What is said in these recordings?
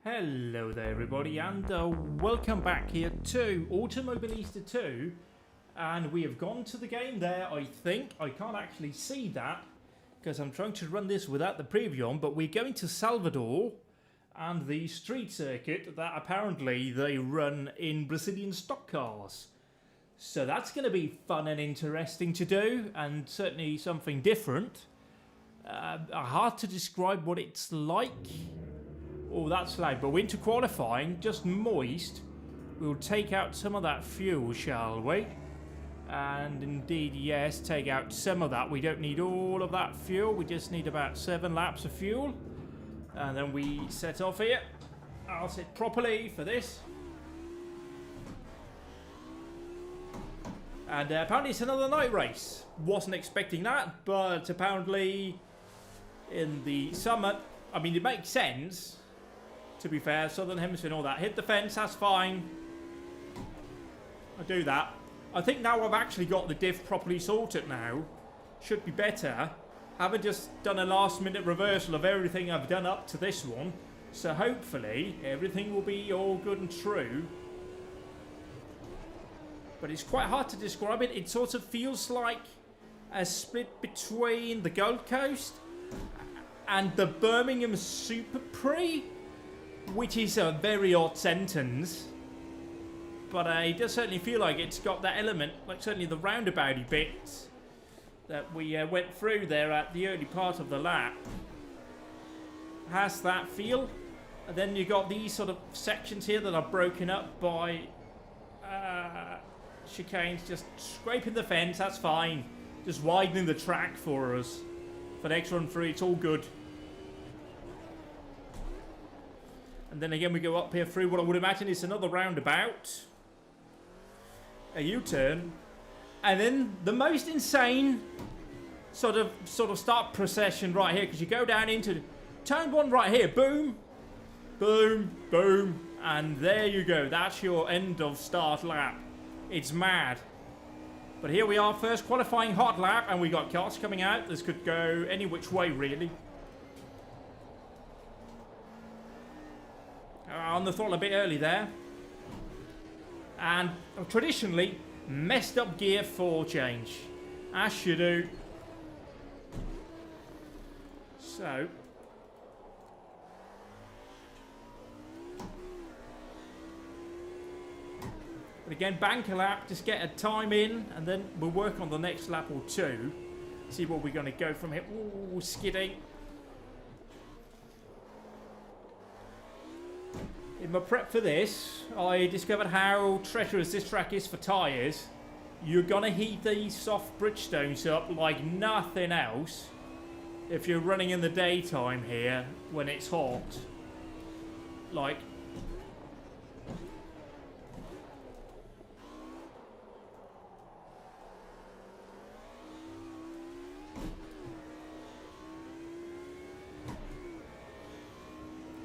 Hello there everybody, and welcome back here to Automobilista 2, and we have gone to the game there. I think I can't actually see that because I'm trying to run this without the preview on, but we're going to Salvador and the street circuit that apparently they run in Brazilian stock cars. So that's going to be fun and interesting to do, and certainly something different. Hard to describe what it's like. Oh, that's loud, but we're into qualifying, just moist. We'll take out some of that fuel, shall we? And indeed, yes, take out some of that. We don't need all of that fuel. We just need about 7 laps of fuel. And then we set off here. I'll sit properly for this. And apparently it's another night race. Wasn't expecting that, but apparently in the summer, I mean, it makes sense. To be fair, Southern Hemisphere and all that. Hit the fence, that's fine. I'll do that. I think now I've actually got the diff properly sorted now. Should be better. Haven't just done a last minute reversal of everything I've done up to this one. So hopefully everything will be all good and true. But it's quite hard to describe it. It sort of feels like a split between the Gold Coast and the Birmingham Super Prix. Which is a very odd sentence, but it does certainly feel like it's got that element, like certainly the roundabouty bits that we went through there at the early part of the lap has that feel. And then you got these sort of sections here that are broken up by chicanes, just scraping the fence, that's fine. Just widening the track for us. For next run through, it's all good. And then again we go up here through what I would imagine is another roundabout. A U-turn. And then the most insane sort of start procession right here. Because you go down into turn 1 right here. Boom. Boom. Boom. And there you go. That's your end of start lap. It's mad. But here we are. First qualifying hot lap. And we got cars coming out. This could go any which way really. On the throttle a bit early there. And traditionally, messed up gear for change. As you do. So. But again, bank a lap, just get a time in, and then we'll work on the next lap or two. See what we're going to go from here. Ooh, skidding. In my prep for this, I discovered how treacherous this track is for tyres. You're going to heat these soft Bridgestones up like nothing else if you're running in the daytime here when it's hot. Like...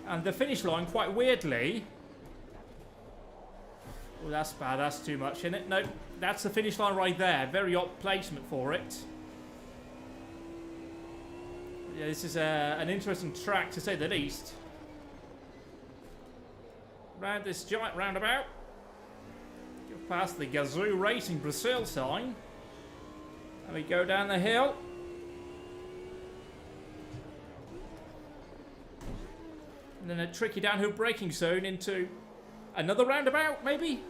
And the finish line, quite weirdly, Oh, that's bad. That's too much, isn't it? No, that's the finish line right there. Very odd placement for it. Yeah, this is an interesting track, to say the least. Round this giant roundabout. Go past the Gazoo Racing Brazil sign. And we go down the hill. And then a tricky downhill braking zone into another roundabout, maybe?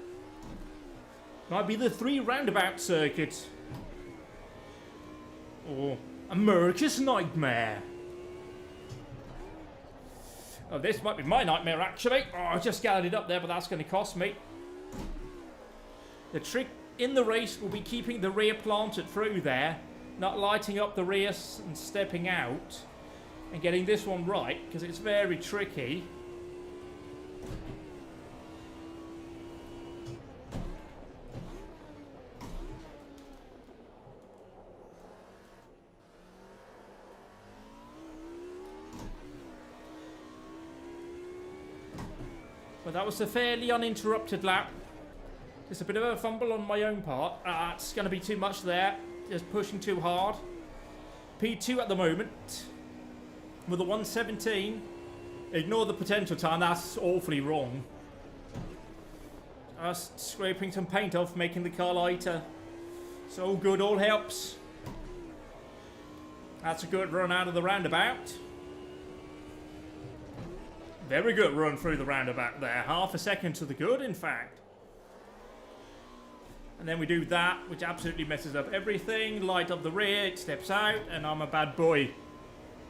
Might be the 3 roundabout circuit. Or America's Nightmare. Oh, this might be my nightmare, actually. Oh, I just gathered it up there, but that's going to cost me. The trick in the race will be keeping the rear planted through there, not lighting up the rear and stepping out, and getting this one right, because it's very tricky. But that was a fairly uninterrupted lap. Just a bit of a fumble on my own part. It's going to be too much there. Just pushing too hard. P2 at the moment. With a 117. Ignore the potential time. That's awfully wrong. Just scraping some paint off, making the car lighter. It's all good. All helps. That's a good run out of the roundabout. Very good run through the roundabout there. Half a second to the good, in fact. And then we do that, which absolutely messes up everything. Light up the rear, it steps out, and I'm a bad boy.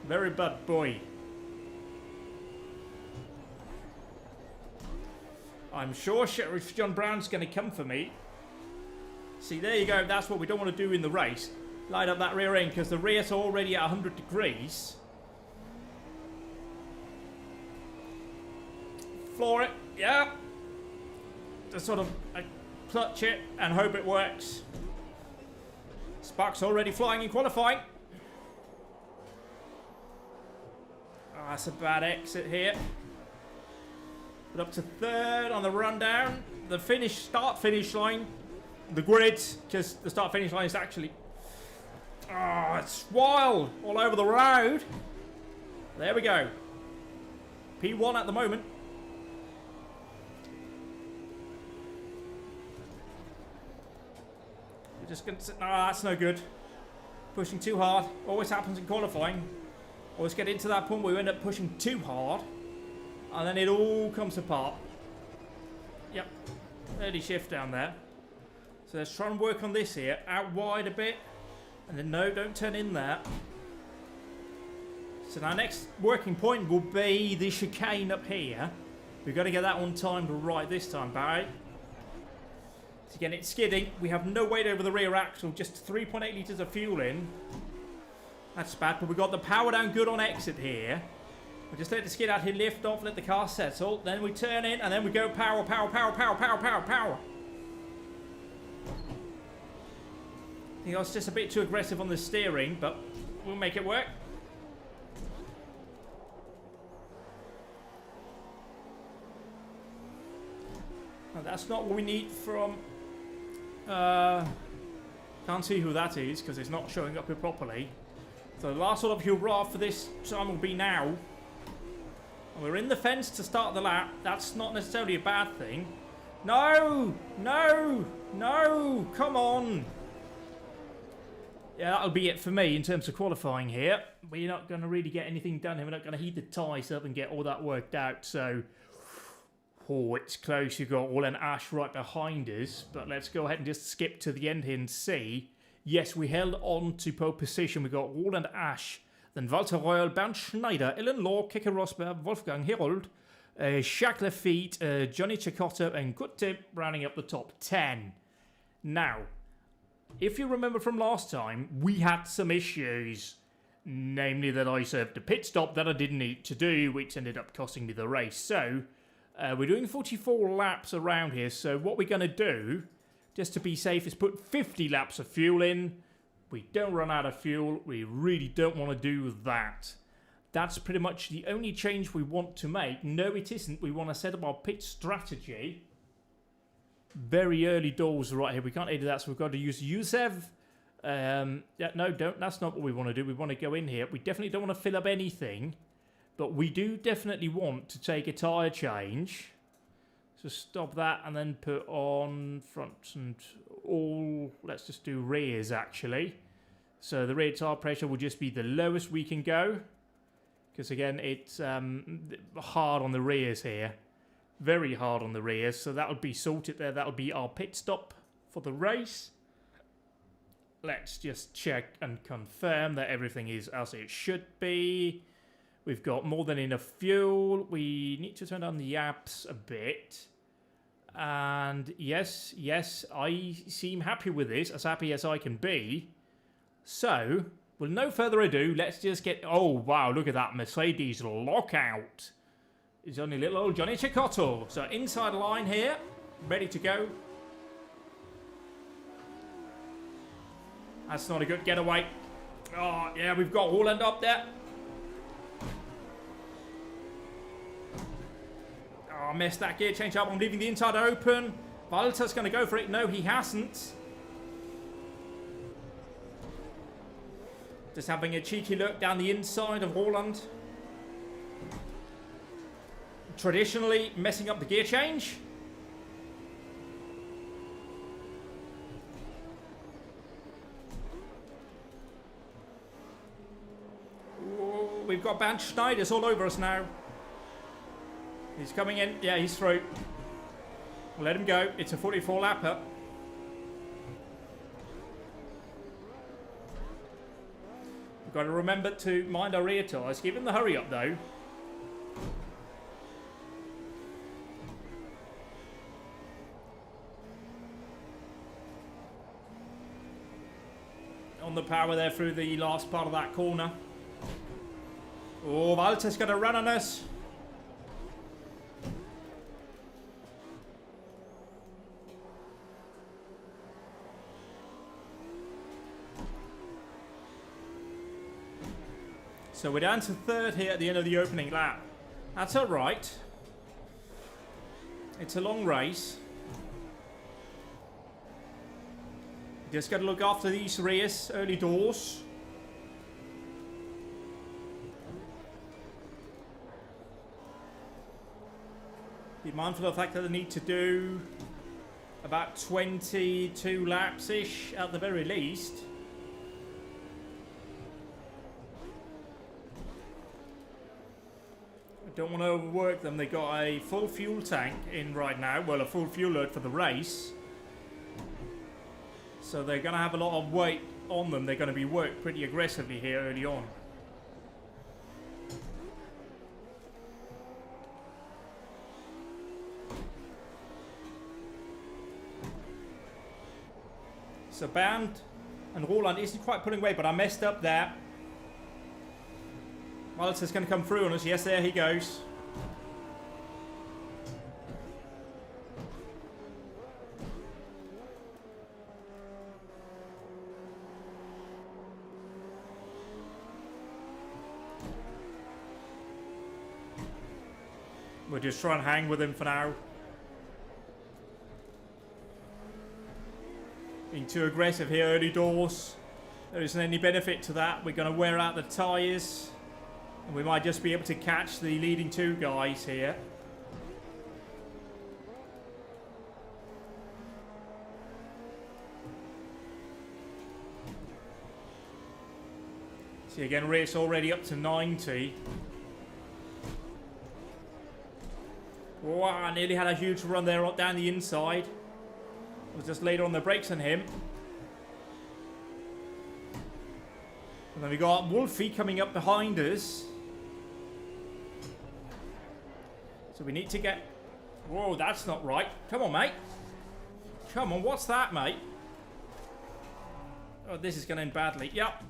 Very bad boy. I'm sure Sheriff John Brown's going to come for me. See, there you go. That's what we don't want to do in the race. Light up that rear end, because the rear's already at 100 degrees. Floor it, yeah. Just sort of clutch it and hope it works. Sparks already flying in qualifying. Oh, that's a bad exit here. But up to 3rd on the rundown. The start-finish line. The grid, because the start-finish line is actually... Oh, it's wild all over the road. There we go. P1 at the moment. Just gonna sit. No, that's no good. Pushing too hard. Always happens in qualifying. Always get into that point where we end up pushing too hard. And then it all comes apart. Yep. Early shift down there. So let's try and work on this here. Out wide a bit. And then no, don't turn in there. So our next working point will be the chicane up here. We've got to get that on timed right this time, Barry. So again, it's skidding. We have no weight over the rear axle, just 3.8 litres of fuel in. That's bad, but we've got the power down good on exit here. We just let the skid out here, lift off, let the car settle. Then we turn in, and then we go power, power, power, power, power, power, power. I think I was just a bit too aggressive on the steering, but we'll make it work. Now, that's not what we need from... can't see who that is because it's not showing up here properly. So the last sort of hurrah for this time will be now. And we're in the fence to start the lap. That's not necessarily a bad thing. No! No! No! Come on! Yeah, that'll be it for me in terms of qualifying here. We're not going to really get anything done here. We're not going to heat the tyres up and get all that worked out. So, oh, it's close. You've got All and Ash right behind us. But let's go ahead and just skip to the end here and see. Yes, we held on to pole position. We got All and Ash. Then Walter Royal, Bernd Schneider, Ellen Law, Keke Rosberg, Wolfgang Herold, Jacques Lafitte, Johnny Cecotto, and Gutte rounding up the top 10. Now, if you remember from last time, we had some issues. Namely that I served a pit stop that I didn't need to do, which ended up costing me the race. So, we're doing 44 laps around here. So what we're going to do, just to be safe, is put 50 laps of fuel in. We don't run out of fuel. We really don't want to do that. That's pretty much the only change we want to make. No, it isn't. We want to set up our pit strategy. very early doors right here. We can't edit that, so we've got to use Yusev. Yeah, no, don't. That's not what we want to do. We want to go in here. We definitely don't want to fill up anything, but we do definitely want to take a tyre change. So stop that and then put on fronts and all. Let's just do rears, actually. So the rear tyre pressure will just be the lowest we can go. Because again, it's hard on the rears here. Very hard on the rears. So that'll be sorted there. That'll be our pit stop for the race. Let's just check and confirm that everything is as it should be. We've got more than enough fuel. We need to turn down the apps a bit. And yes, I seem happy with this. As happy as I can be. So, with no further ado, let's just get... Oh, wow, look at that Mercedes lockout. It's only little old Johnny Cicotto. So, inside line here. Ready to go. That's not a good getaway. Oh, yeah, we've got Holland up there. Oh, I messed that gear change up. I'm leaving the inside open. Walter's going to go for it. No, he hasn't. Just having a cheeky look down the inside of Holland. Traditionally messing up the gear change. Ooh, we've got Bernd Schneiders all over us now. He's coming in. Yeah, he's through. Let him go. It's a 44 lapper. We've got to remember to mind our rear tyres. Give him the hurry up though. On the power there through the last part of that corner. Oh, Walter's going to run on us. So we're down to third here at the end of the opening lap. That's alright. It's a long race. Just got to look after these rears, early doors. Be mindful of the fact that they need to do about 22 laps-ish at the very least. Don't want to overwork them. They got a full fuel tank in right now. Well, a full fuel load for the race. So they're going to have a lot of weight on them. They're going to be worked pretty aggressively here early on. So Bernd and Roland isn't quite pulling weight, but I messed up there. Walter's going to come through on us. Yes, there he goes. We'll just try and hang with him for now. Being too aggressive here early doors. There isn't any benefit to that. We're going to wear out the tyres. And we might just be able to catch the leading two guys here. See again, race already up to 90. Wow, nearly had a huge run there down the inside. It was just later on the brakes on him. And then we got Wolfie coming up behind us. So we need to get... Whoa, that's not right. Come on, mate. Come on, what's that, mate? Oh, this is going to end badly. Yep.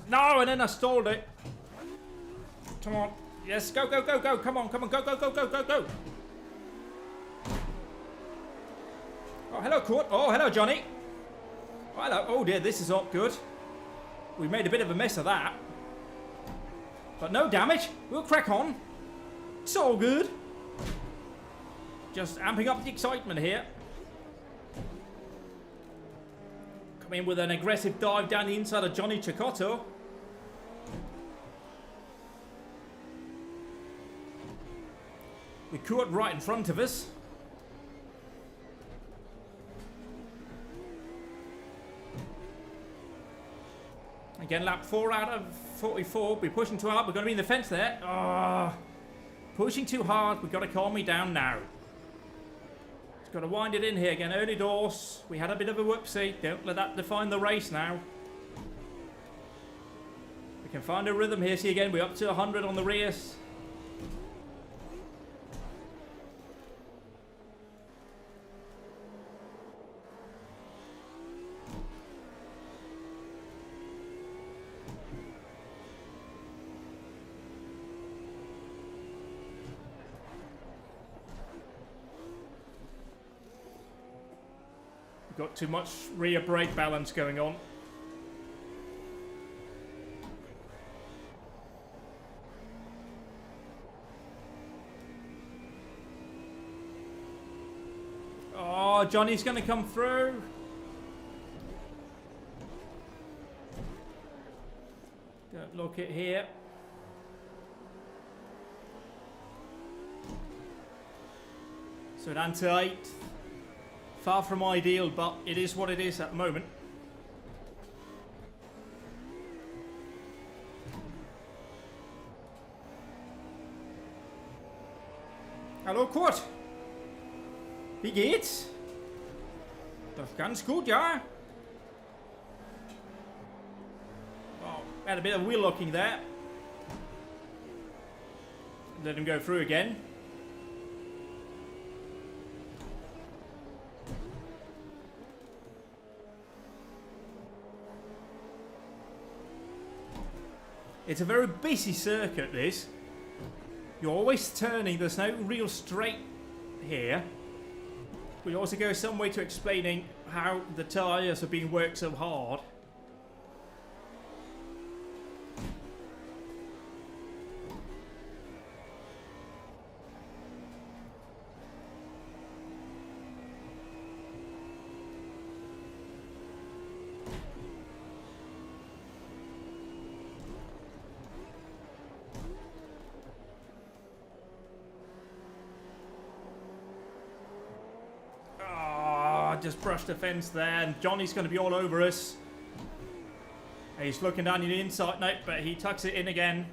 No, and then I stalled it. Come on. Yes, go, go, go, go. Come on, come on. Go, go, go, go, go, go. Oh, hello, Kurt. Oh, hello, Johnny. Oh, hello. Oh, dear, this is not good. We made a bit of a mess of that. But no damage. We'll crack on. It's all good. Just amping up the excitement here. Come in with an aggressive dive down the inside of Johnny Chicotto. We caught right in front of us. Again, lap 4 out of 44. We're pushing too hard. We're going to be in the fence there. Oh, pushing too hard. We've got to calm me down now. Just got to wind it in here again. Early doors. We had a bit of a whoopsie. Don't let that define the race now. We can find a rhythm here. See again, we're up to 100 on the rears. Got too much rear brake balance going on. Oh, Johnny's going to come through. Don't look it here. So down to 8th. Far from ideal, but it is what it is at the moment. Hallo Kurt. Wie geht's? Doch ganz gut, ja. Oh, had a bit of wheel locking there. Let him go through again. It's a very busy circuit, this. You're always turning, there's no real straight here. We also go some way to explaining how the tyres are being worked so hard. Just brushed the fence there, and Johnny's going to be all over us. He's looking down the inside, note, but he tucks it in again.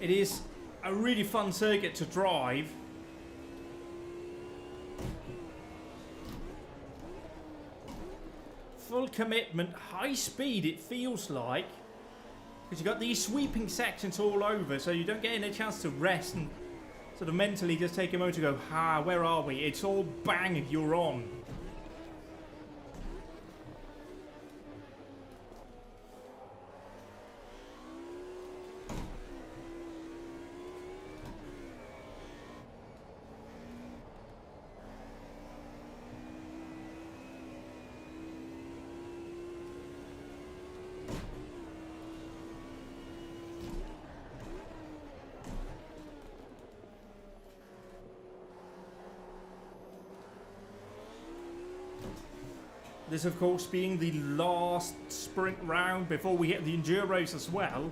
It is a really fun circuit to drive. Full commitment, high speed it feels like, because you've got these sweeping sections all over, so you don't get any chance to rest and sort of mentally just take a moment to go, where are we? It's all bang, you're on. This, of course, being the last sprint round before we hit the Enduros as well.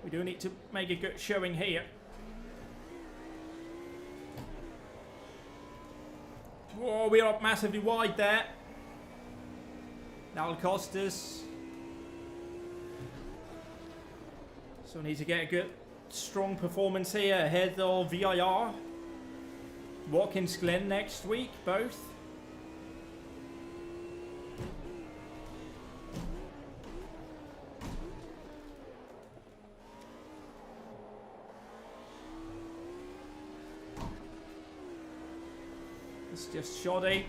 We do need to make a good showing here. Whoa, we're up massively wide there. That'll cost us. So we need to get a good, strong performance here ahead of VIR. Watkins Glen next week, both. It's just shoddy.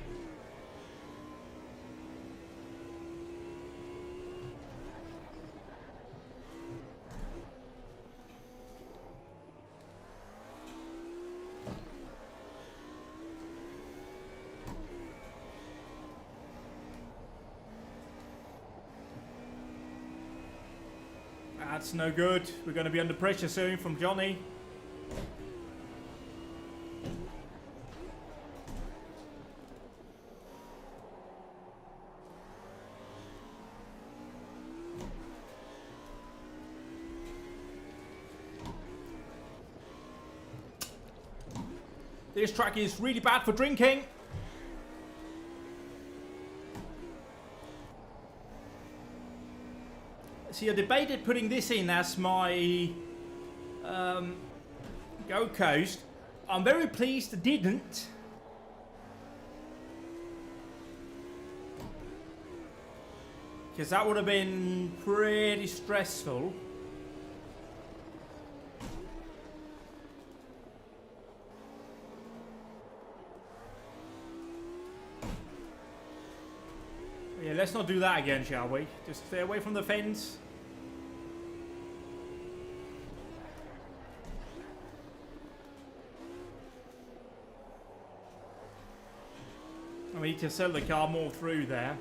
That's no good. We're going to be under pressure soon from Johnny. This track is really bad for drinking. See, I debated putting this in as my Go Coast. I'm very pleased I didn't. Because that would have been pretty stressful. Yeah, let's not do that again, shall we? Just stay away from the fence. I need to sell the car more through there.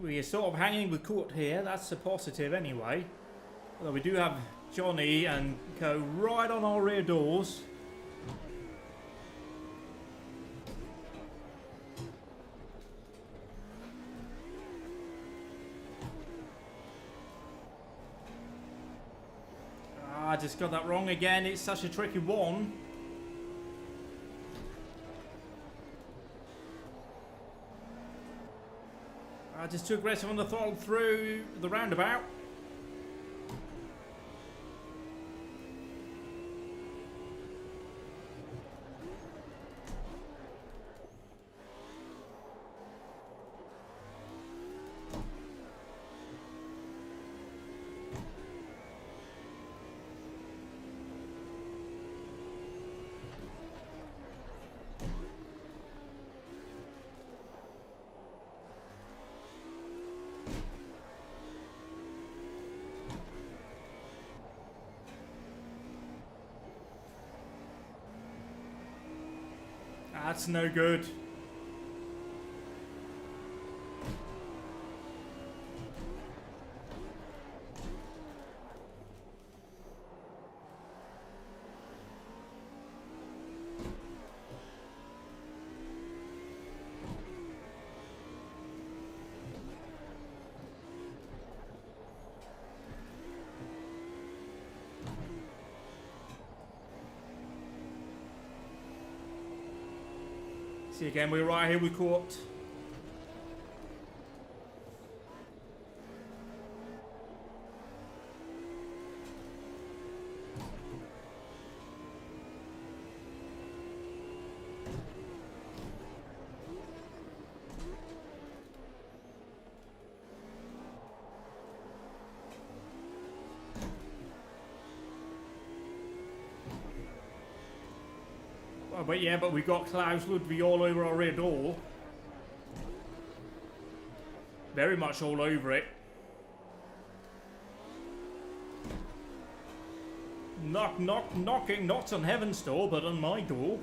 We are sort of hanging with court here. That's a positive anyway. Although we do have Johnny and Co right on our rear doors. I just got that wrong again. It's such a tricky one. Just too aggressive on the throttle through the roundabout. That's no good. See again, we're right here with court. Oh, but yeah, but we've got Klaus Ludwig all over our rear door. Very much all over it. Knock, knock, knocking, not on heaven's door, but on my door.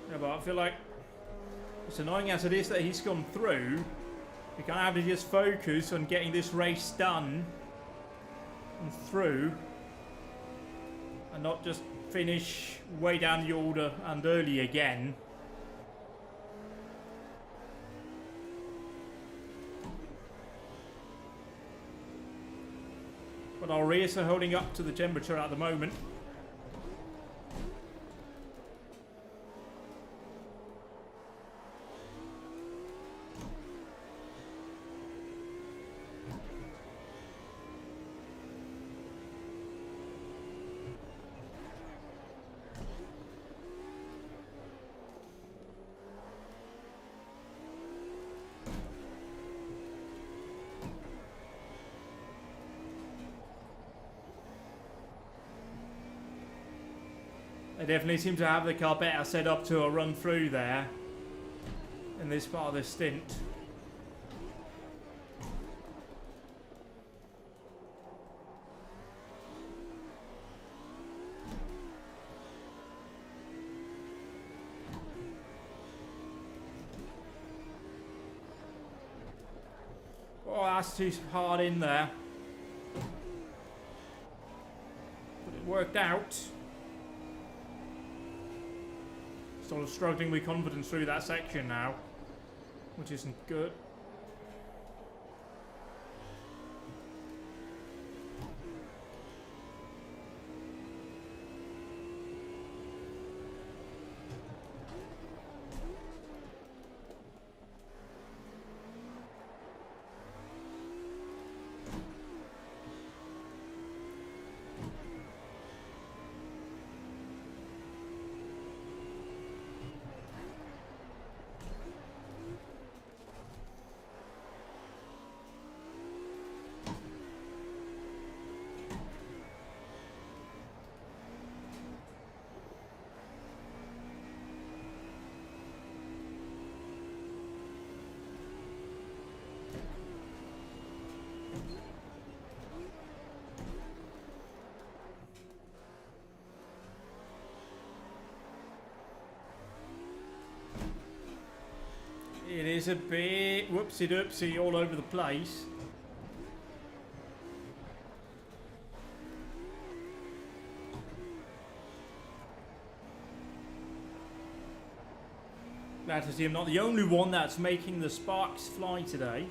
Yeah, but I feel like it's annoying as it is that he's gone through. We kind of have to just focus on getting this race done and through, and not just finish way down the order and early again. But our rears are holding up to the temperature at the moment. definitely seem to have the car better set up to a run through there in this part of the stint. Oh, that's too hard in there. But it worked out. Sort of struggling with confidence through that section now, which isn't good. It is a bit whoopsie-doopsie all over the place. Glad to see I'm not the only one that's making the sparks fly today.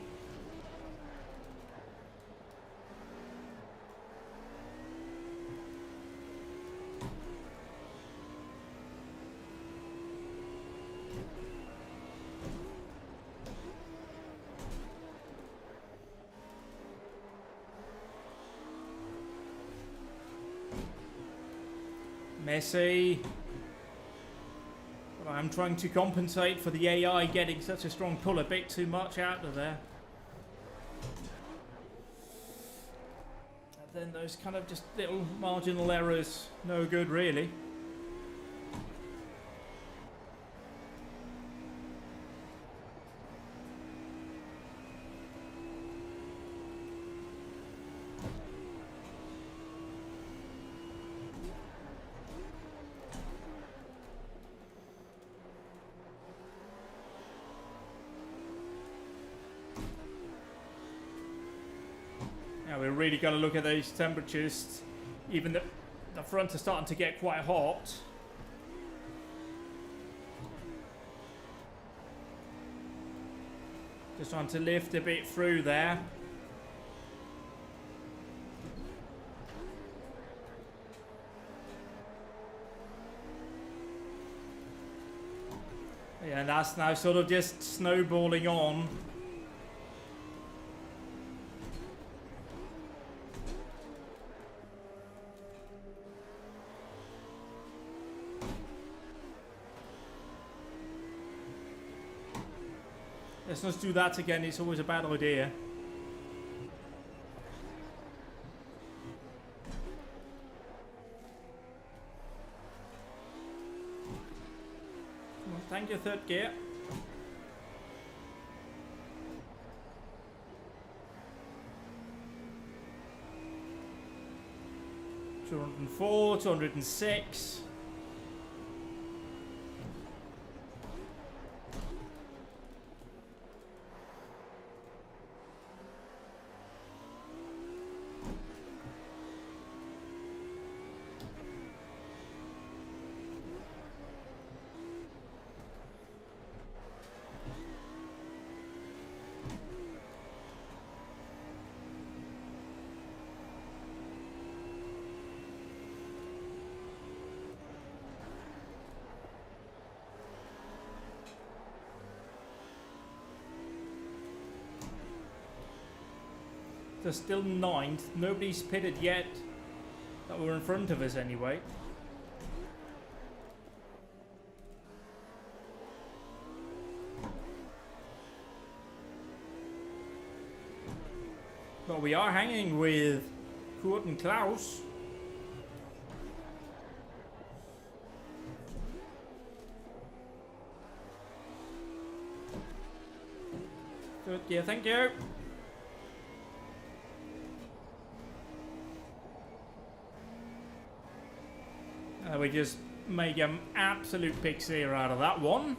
Messy. But I'm trying to compensate for the AI getting such a strong pull a bit too much out of there. And then those kind of just little marginal errors, no good really. Now we're really going to look at these temperatures. Even the front are starting to get quite hot. Just trying to lift a bit through there. Yeah, and that's now sort of just snowballing on. Let's not do that again, it's always a bad idea. Come on, thank you, third gear. $204, 206. They're still ninth. Nobody's pitted yet that were in front of us anyway. But we are hanging with Kurt and Klaus. Good, yeah, thank you. We just make an absolute pixie out of that one.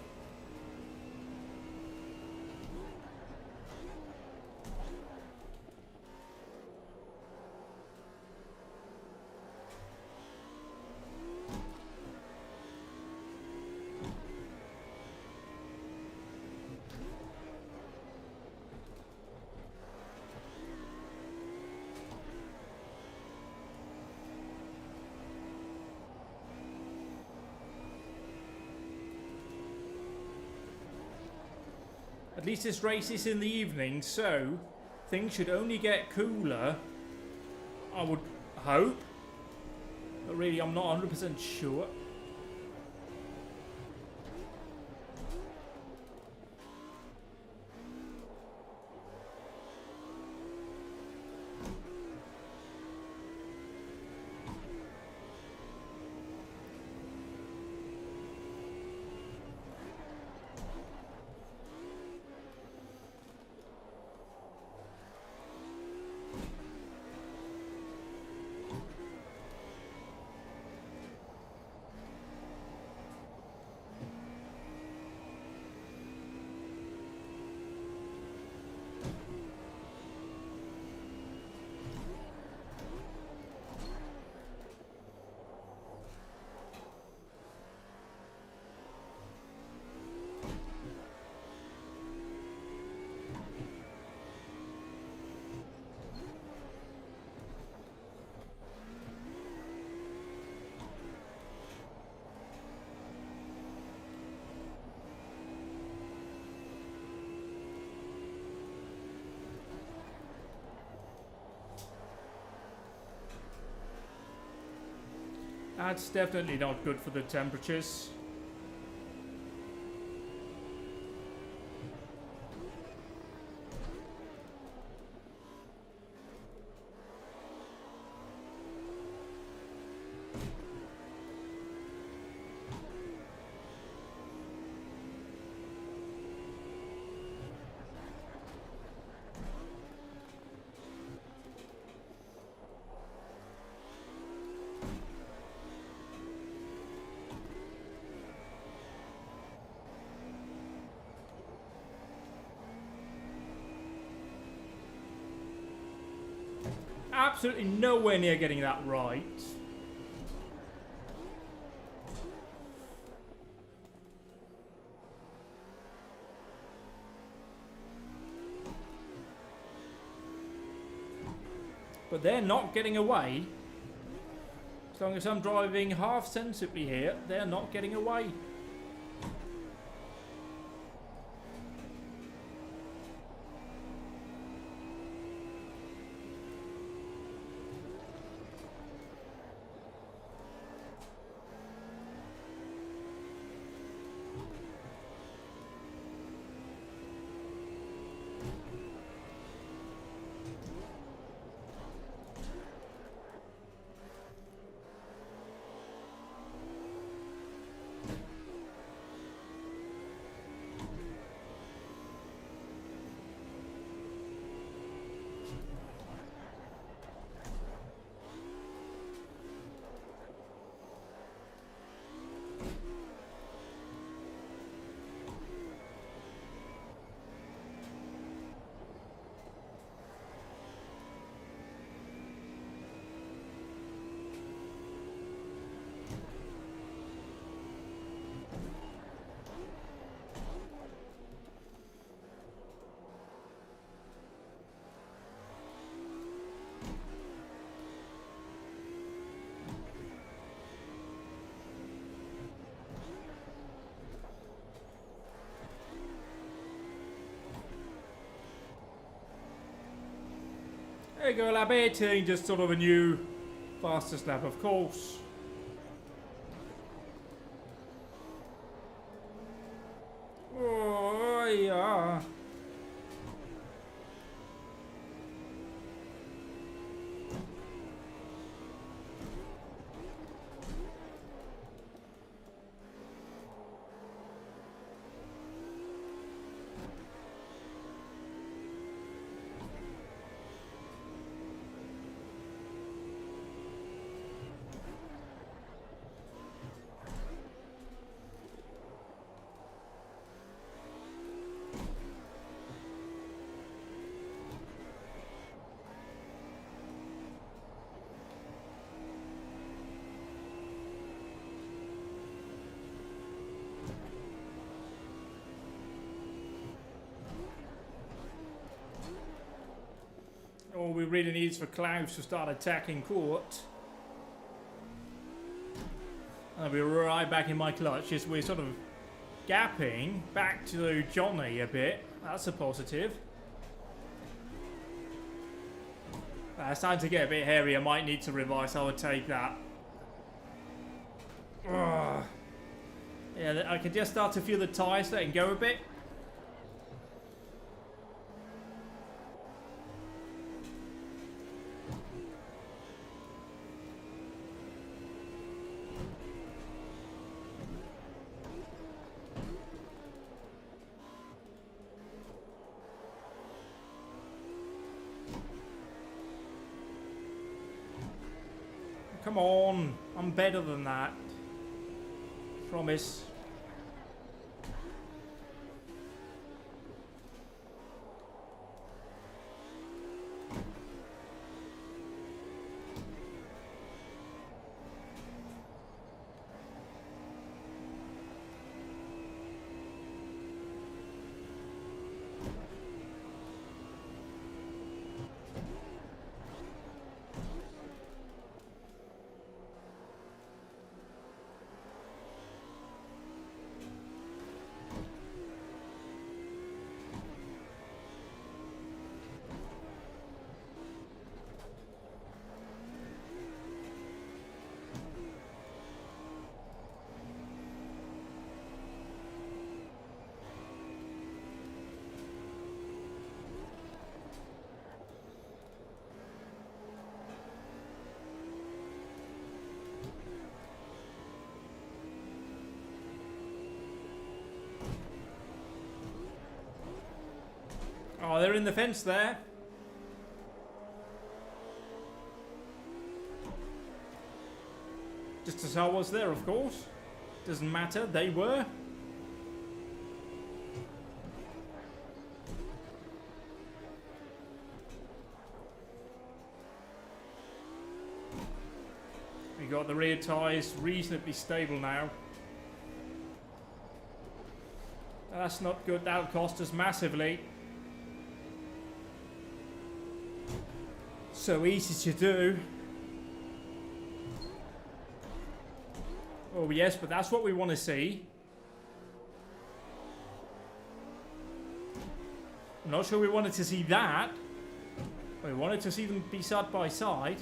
At least this race is in the evening, so things should only get cooler, I would hope. But really, I'm not 100% sure. That's definitely not good for the temperatures. Absolutely nowhere near getting that right. But they're not getting away. As long as I'm driving half sensibly here, they're not getting away. There you go, lap 18, just sort of a new fastest lap, of course. Oh, yeah. we really need is for Klaus to start attacking court. And I'll be right back in my clutches. We're sort of gapping back to Johnny a bit. That's a positive. It's starting to get a bit hairy. I might need to revise. I would take that. Ugh. Yeah, I can just start to feel the tyres letting go a bit. Come on, I'm better than that. Promise. Oh, they're in the fence there. Just as I was there, of course. Doesn't matter, they were. We got the rear tyres reasonably stable now. That's not good, that'll cost us massively. So easy to do. Oh yes, but that's what we want to see. I'm not sure we wanted to see that. We wanted to see them be side by side.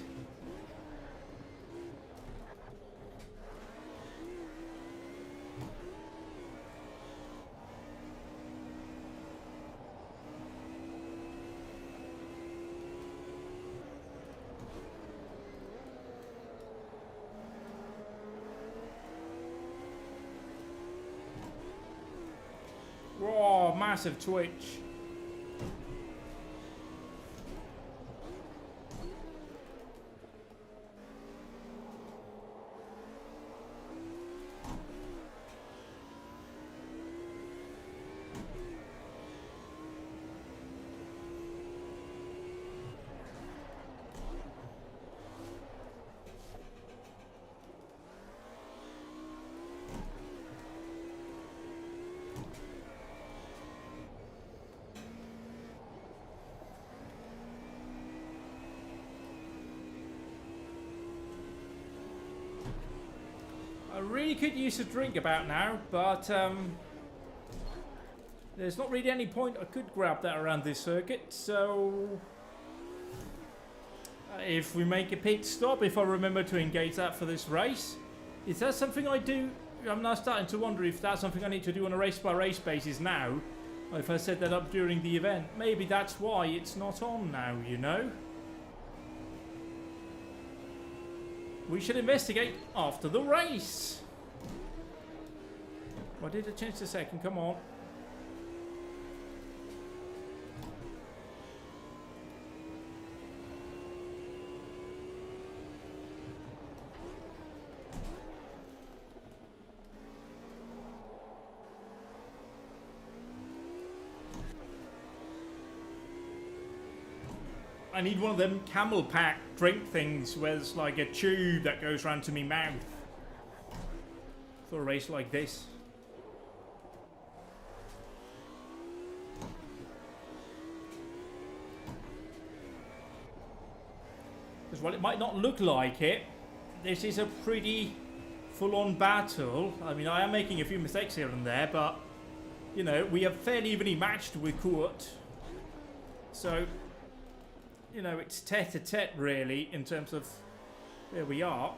Whoa, massive twitch. I really could use a drink about now, but there's not really any point I could grab that around this circuit, so if we make a pit stop, if I remember to engage that for this race, is that something I do? I'm now starting to wonder if that's something I need to do on a race-by-race basis now, or if I set that up during the event. Maybe that's why it's not on now, you know? We should investigate after the race. Why did it change the second? Come on. I need one of them camel pack drink things where there's like a tube that goes round to me mouth for a race like this. Because while it might not look like it, this is a pretty full-on battle. I mean, I am making a few mistakes here and there, but, you know, we are fairly evenly matched with Kurt. So, you know, it's tete-a-tete, really, in terms of where we are.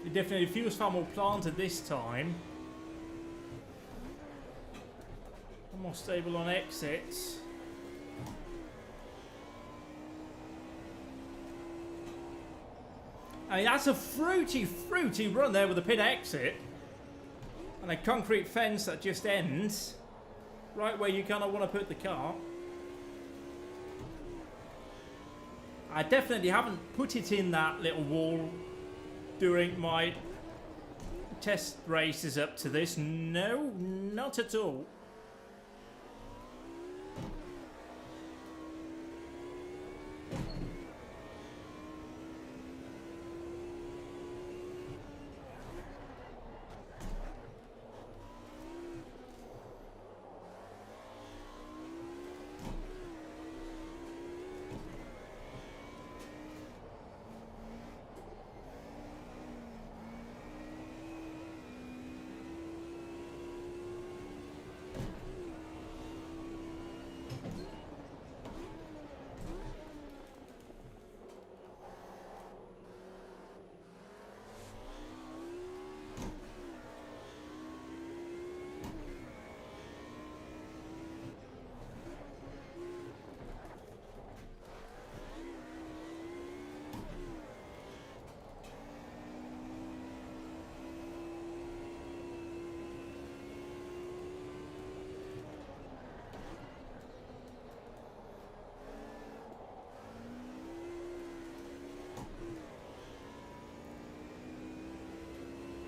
It definitely feels far more planted this time. More stable on exits. I mean, that's a fruity run there with a pit exit. And a concrete fence that just ends right where you kind of want to put the car. I definitely haven't put it in that little wall during my test races up to this. No, not at all.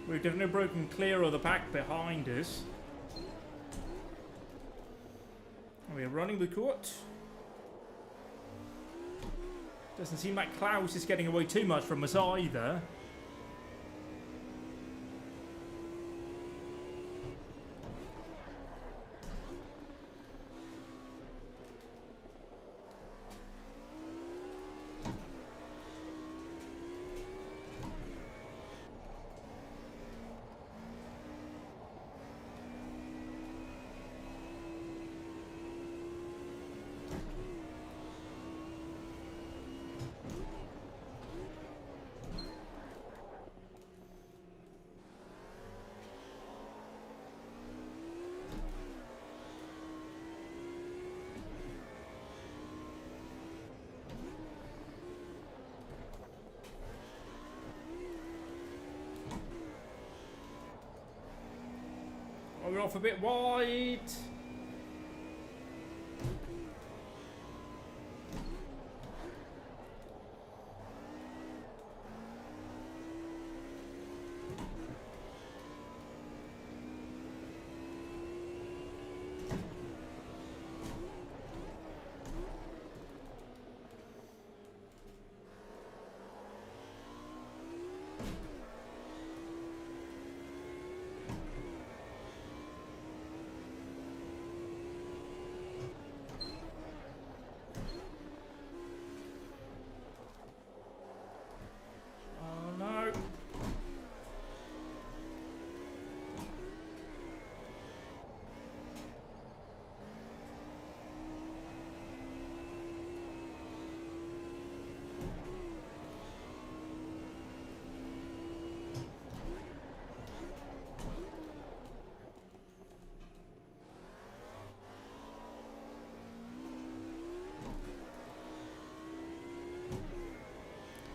We've definitely broken clear of the pack behind us. We are running the court. Doesn't seem like Klaus is getting away too much from us either. We're off a bit wide.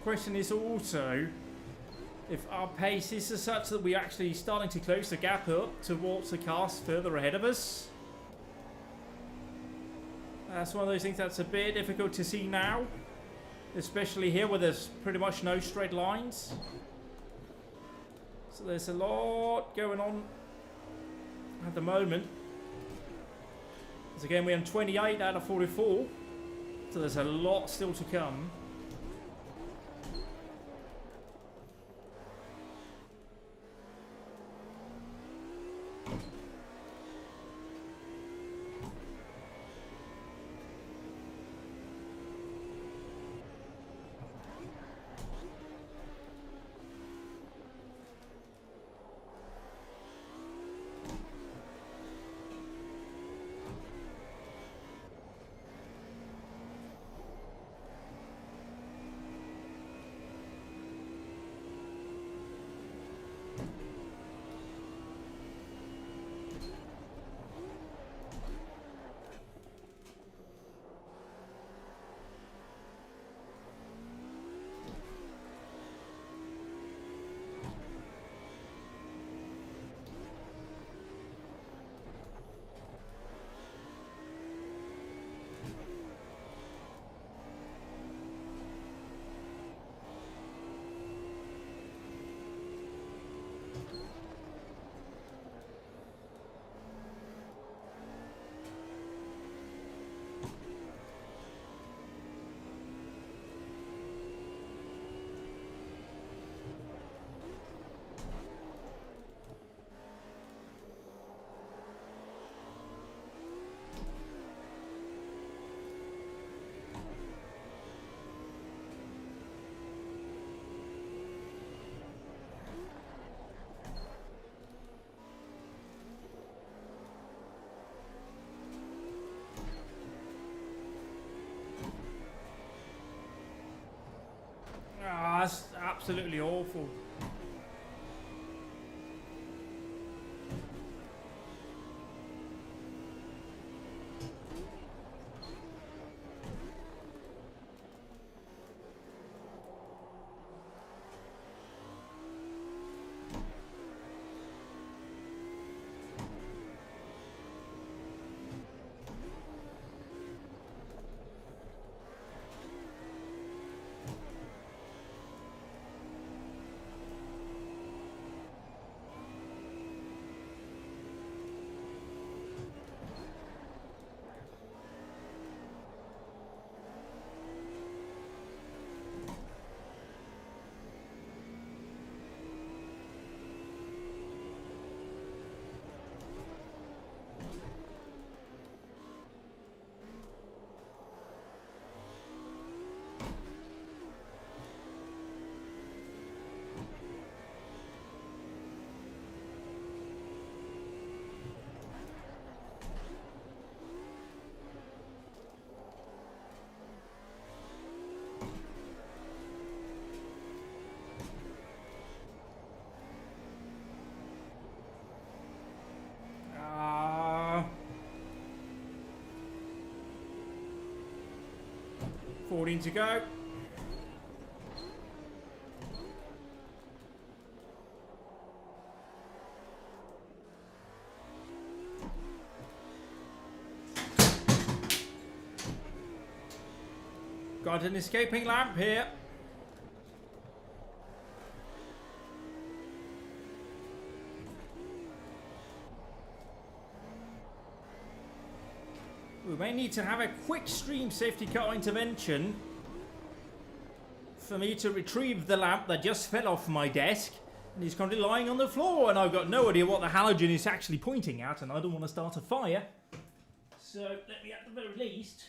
question is also if our pace is as such that we're actually starting to close the gap up towards the cars further ahead of us. That's one of those things that's a bit difficult to see now. Especially here where there's pretty much no straight lines. So there's a lot going on at the moment. Because again, we're on 28 out of 44. So there's a lot still to come. Ah, that's absolutely awful. Ah. 14 to go. Got an escaping lamp here. We may need to have a quick stream safety car intervention for me to retrieve the lamp that just fell off my desk and is currently lying on the floor, and I've got no idea what the halogen is actually pointing at, and I don't want to start a fire. So let me at the very least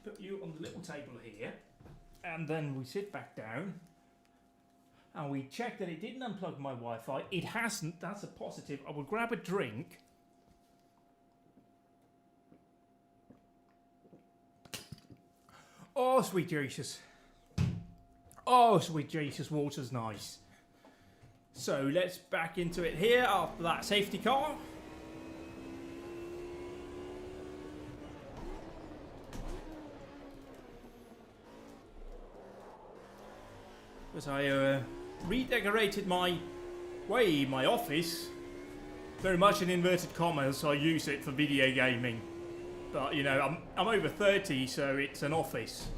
put you on the little table here, and then we sit back down and we check that it didn't unplug my Wi-Fi. It hasn't, that's a positive. I will grab a drink. Oh, sweet Jesus. Oh, sweet Jesus, water's nice. So let's back into it here after that safety car. Because I redecorated my office. Very much in inverted commas, I use it for video gaming. But, you know, I'm over 30, so it's an office.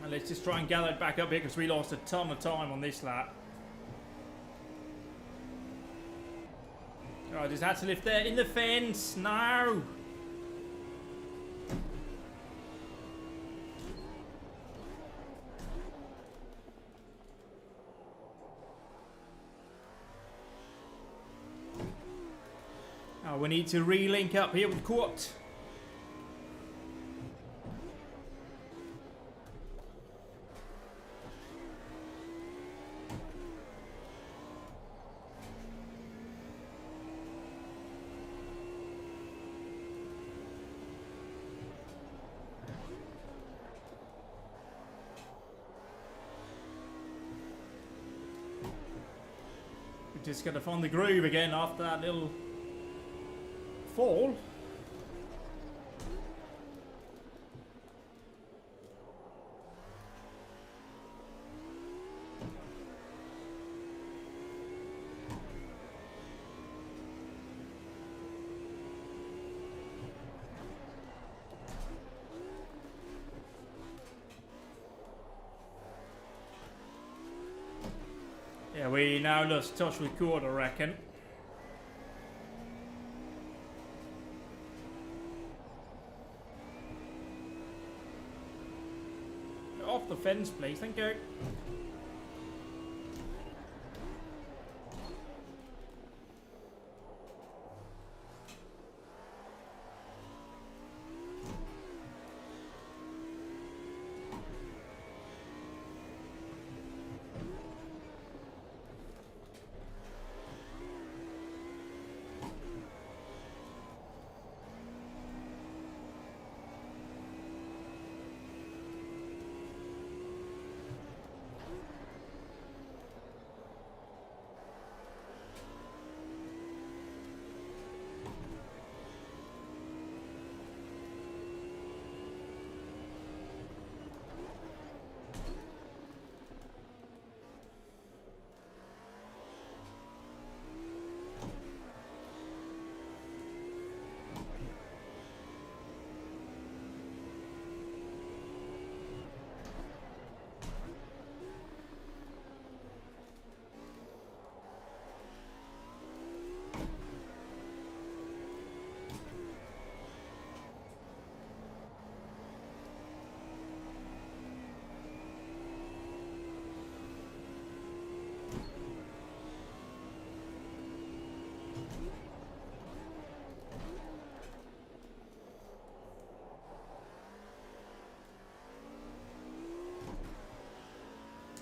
And let's just try and gather it back up here, because we lost a ton of time on this lap. Oh, I just had to lift there in the fence. No! Oh, we need to re-link up here with Quat. We're just going to find the groove again after that little fall. Yeah, we now lost touch with Cord, I reckon. Off the fence, please. Thank you.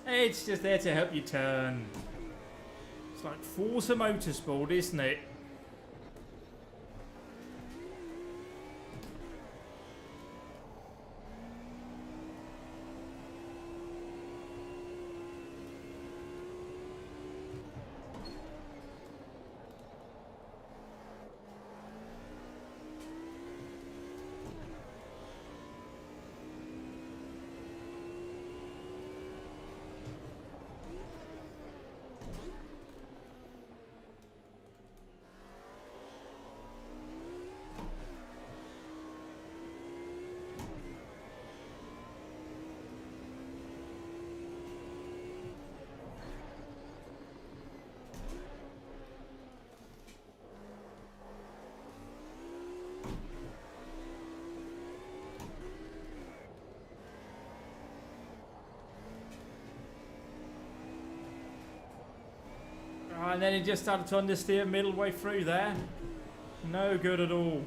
It's just there to help you turn. It's like Forza Motorsport, isn't it? And then he just started to understeer middle way through there. No good at all.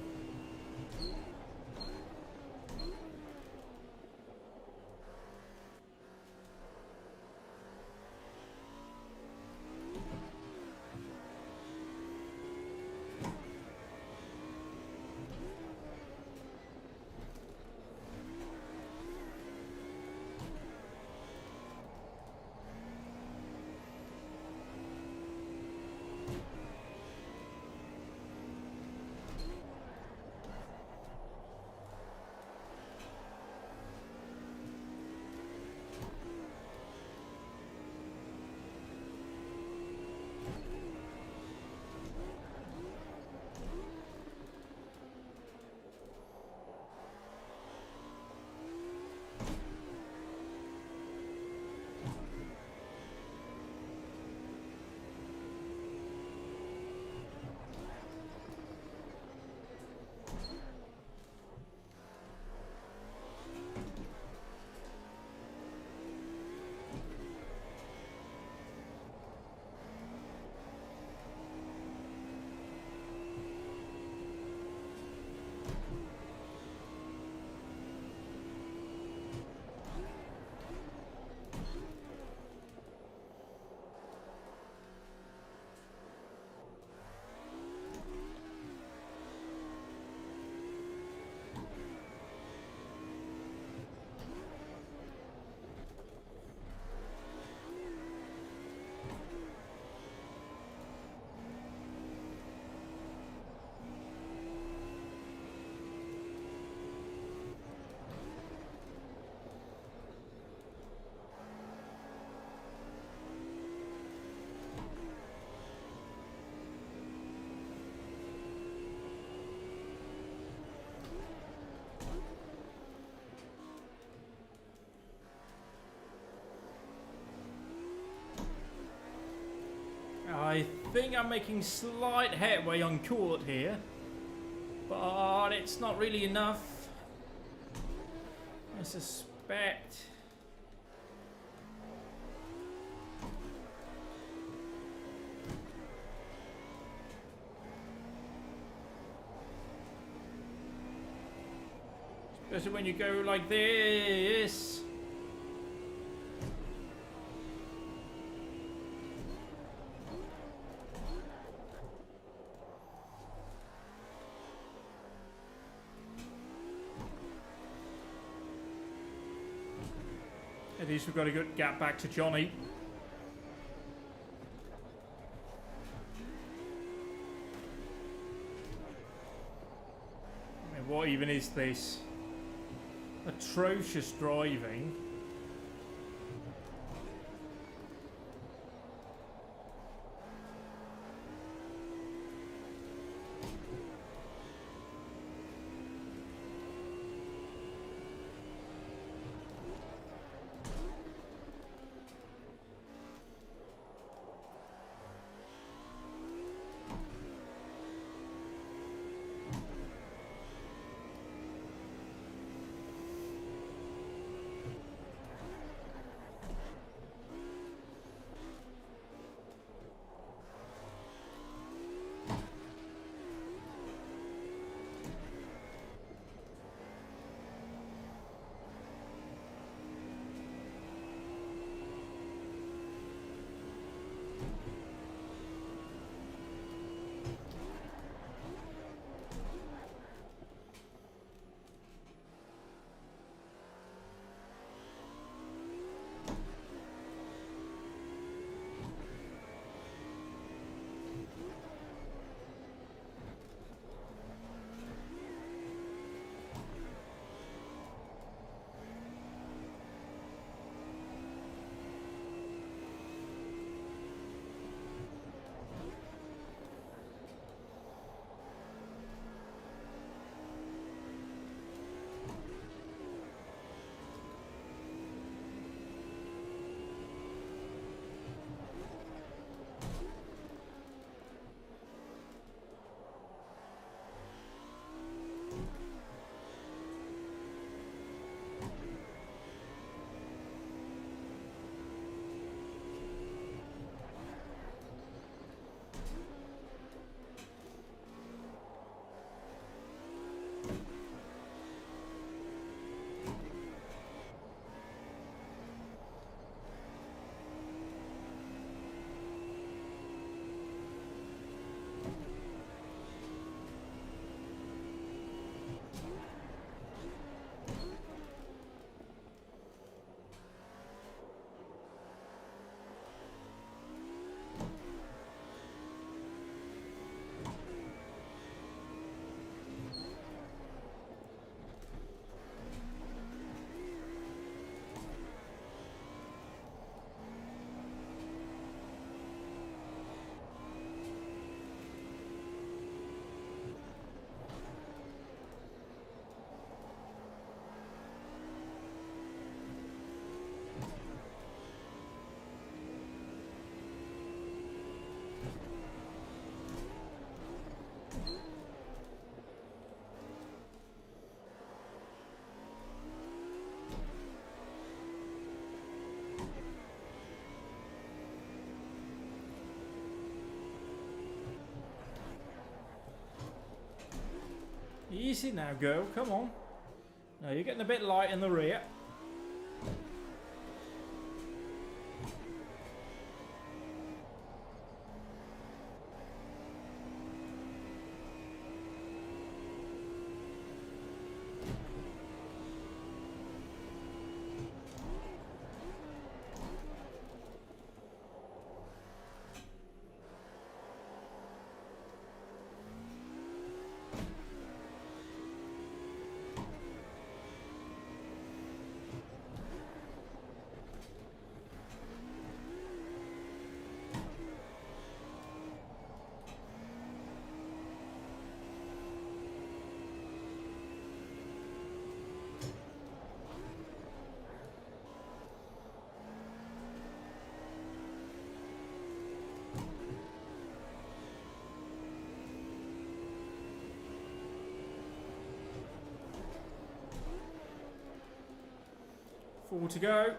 think I'm making slight headway on court here, but it's not really enough. I suspect. Especially when you go like this. At least we've got a good gap back to Johnny. I mean, what even is this? Atrocious driving. Easy now, girl. Come on. No, you're getting a bit light in the rear. 4 to go.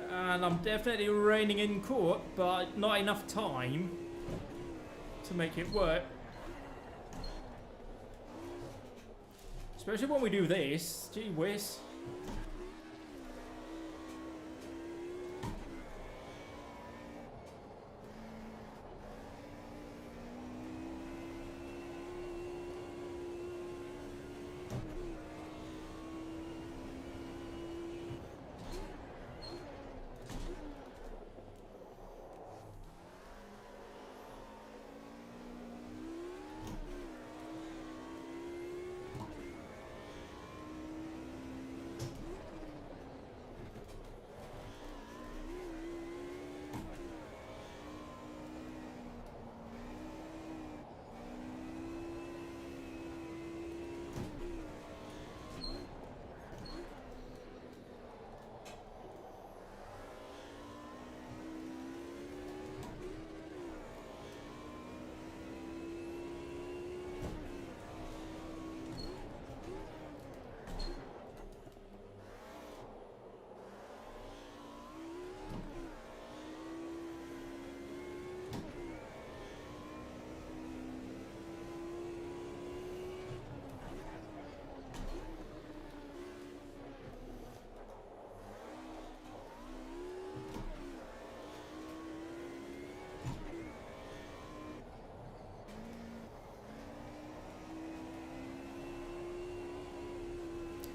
And I'm definitely reining in court, but not enough time to make it work. Especially when we do this. Gee whiz.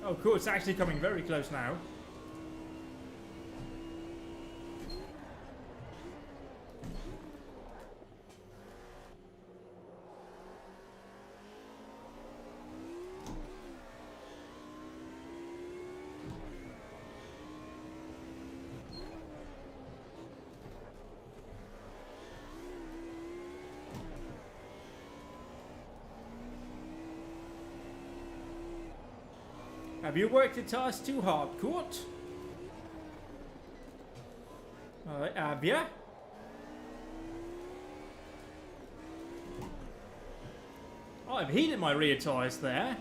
Oh, cool. It's actually coming very close now. Have you worked the task too hard, Court? Have ya? Oh, I've heated my rear tyres there.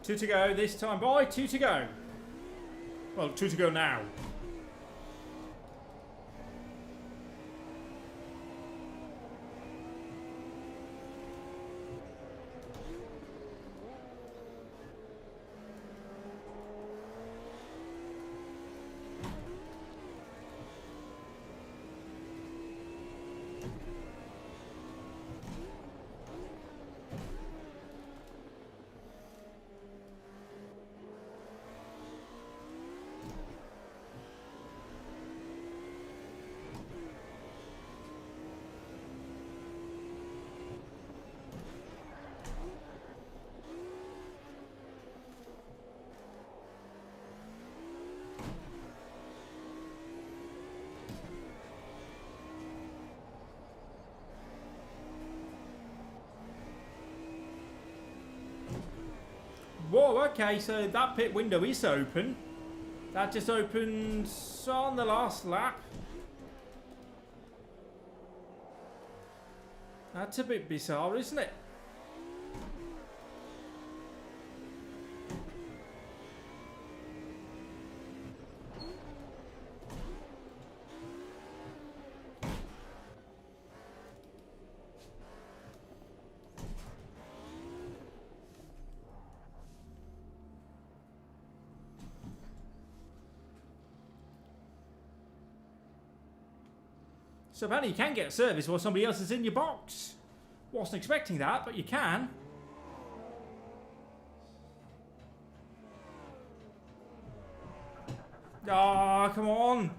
Two to go this time, boy. 2 to go. Well, 2 to go now. Whoa, okay, so that pit window is open. That just opened on the last lap. That's a bit bizarre, isn't it? So apparently you can get a service while somebody else is in your box. Wasn't expecting that, but you can. Ah, come on.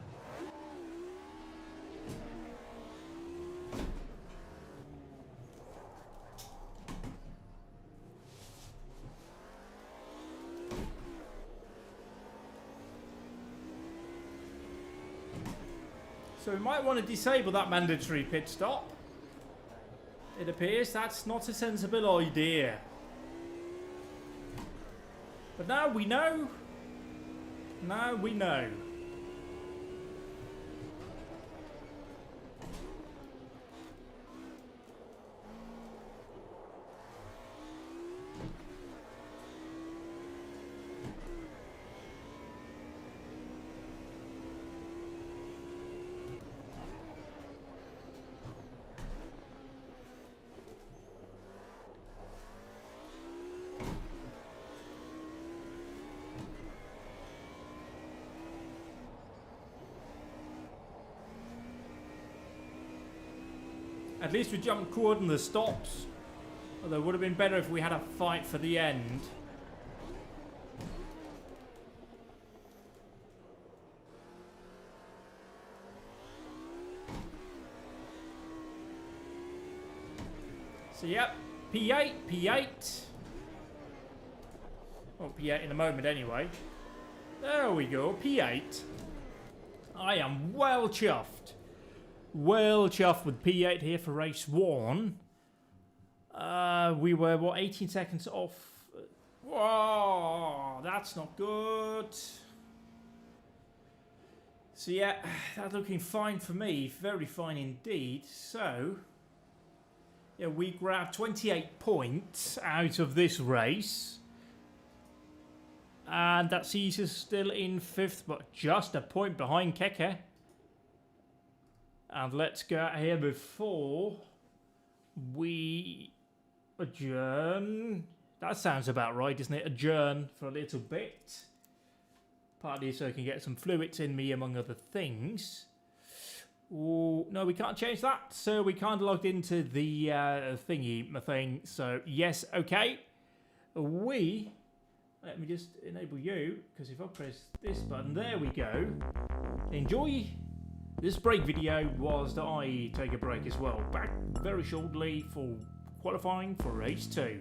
So we might want to disable that mandatory pit stop. It appears that's not a sensible idea. But now we know. Now we know. At least we jumped forward in the stops. Although it would have been better if we had a fight for the end. So yep, P8, P8. Well, P8 in a moment anyway. There we go, P8. I am well chuffed. Well chuffed with P8 here for race 1. We were, what, 18 seconds off? Whoa, that's not good. So yeah, that's looking fine for me. Very fine indeed. So, yeah, we grabbed 28 points out of this race. And that sees us still in 5th, but just a point behind Keke. And let's go out here before we adjourn. That sounds about right, doesn't it? Adjourn for a little bit. Partly so I can get some fluids in me, among other things. Oh, no, we can't change that. So we can't log into the thingy thing. So, yes, okay. Let me just enable you, because if I press this button, there we go. Enjoy. This break video was that I take a break as well. Back very shortly for qualifying for race 2.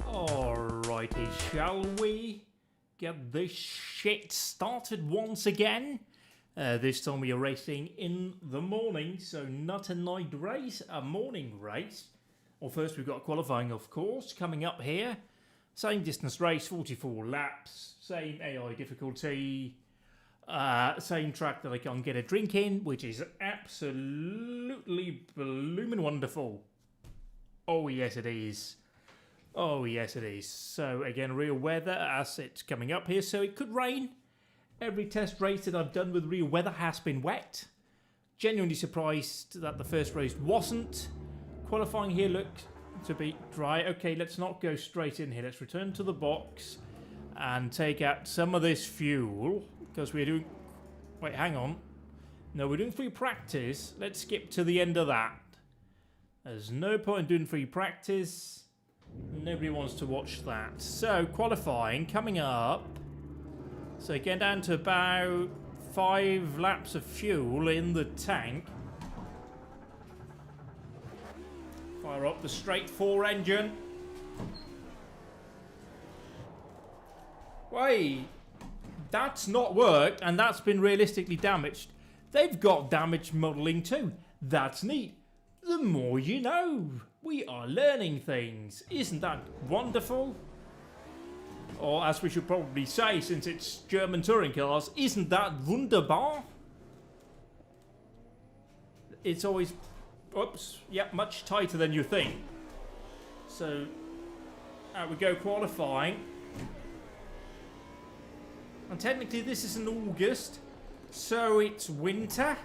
Alrighty, shall we get this shit started once again? This time we are racing in the morning, so not a night race, a morning race. Well, first we've got qualifying, of course, coming up here. Same distance race, 44 laps, same AI difficulty, same track that I can get a drink in, which is absolutely blooming wonderful. Oh yes it is. Oh yes it is. So again, real weather as it's coming up here, so it could rain. Every test race that I've done with real weather has been wet. Genuinely surprised that the first race wasn't. Qualifying here looks to be dry. Okay, let's not go straight in here. Let's return to the box and take out some of this fuel because we're doing... Wait, hang on. No, we're doing free practice. Let's skip to the end of that. There's no point in doing free practice. Nobody wants to watch that. So, qualifying coming up. So, getting down to about 5 laps of fuel in the tank. Fire up the straight 4 engine. Wait, that's not worked and that's been realistically damaged. They've got damage modelling too. That's neat. The more you know. We are learning things. Isn't that wonderful? Or as we should probably say, since it's German touring cars, isn't that wunderbar? It's always, oops, yeah, much tighter than you think. So, out we go qualifying. And technically this is in August, so it's winter.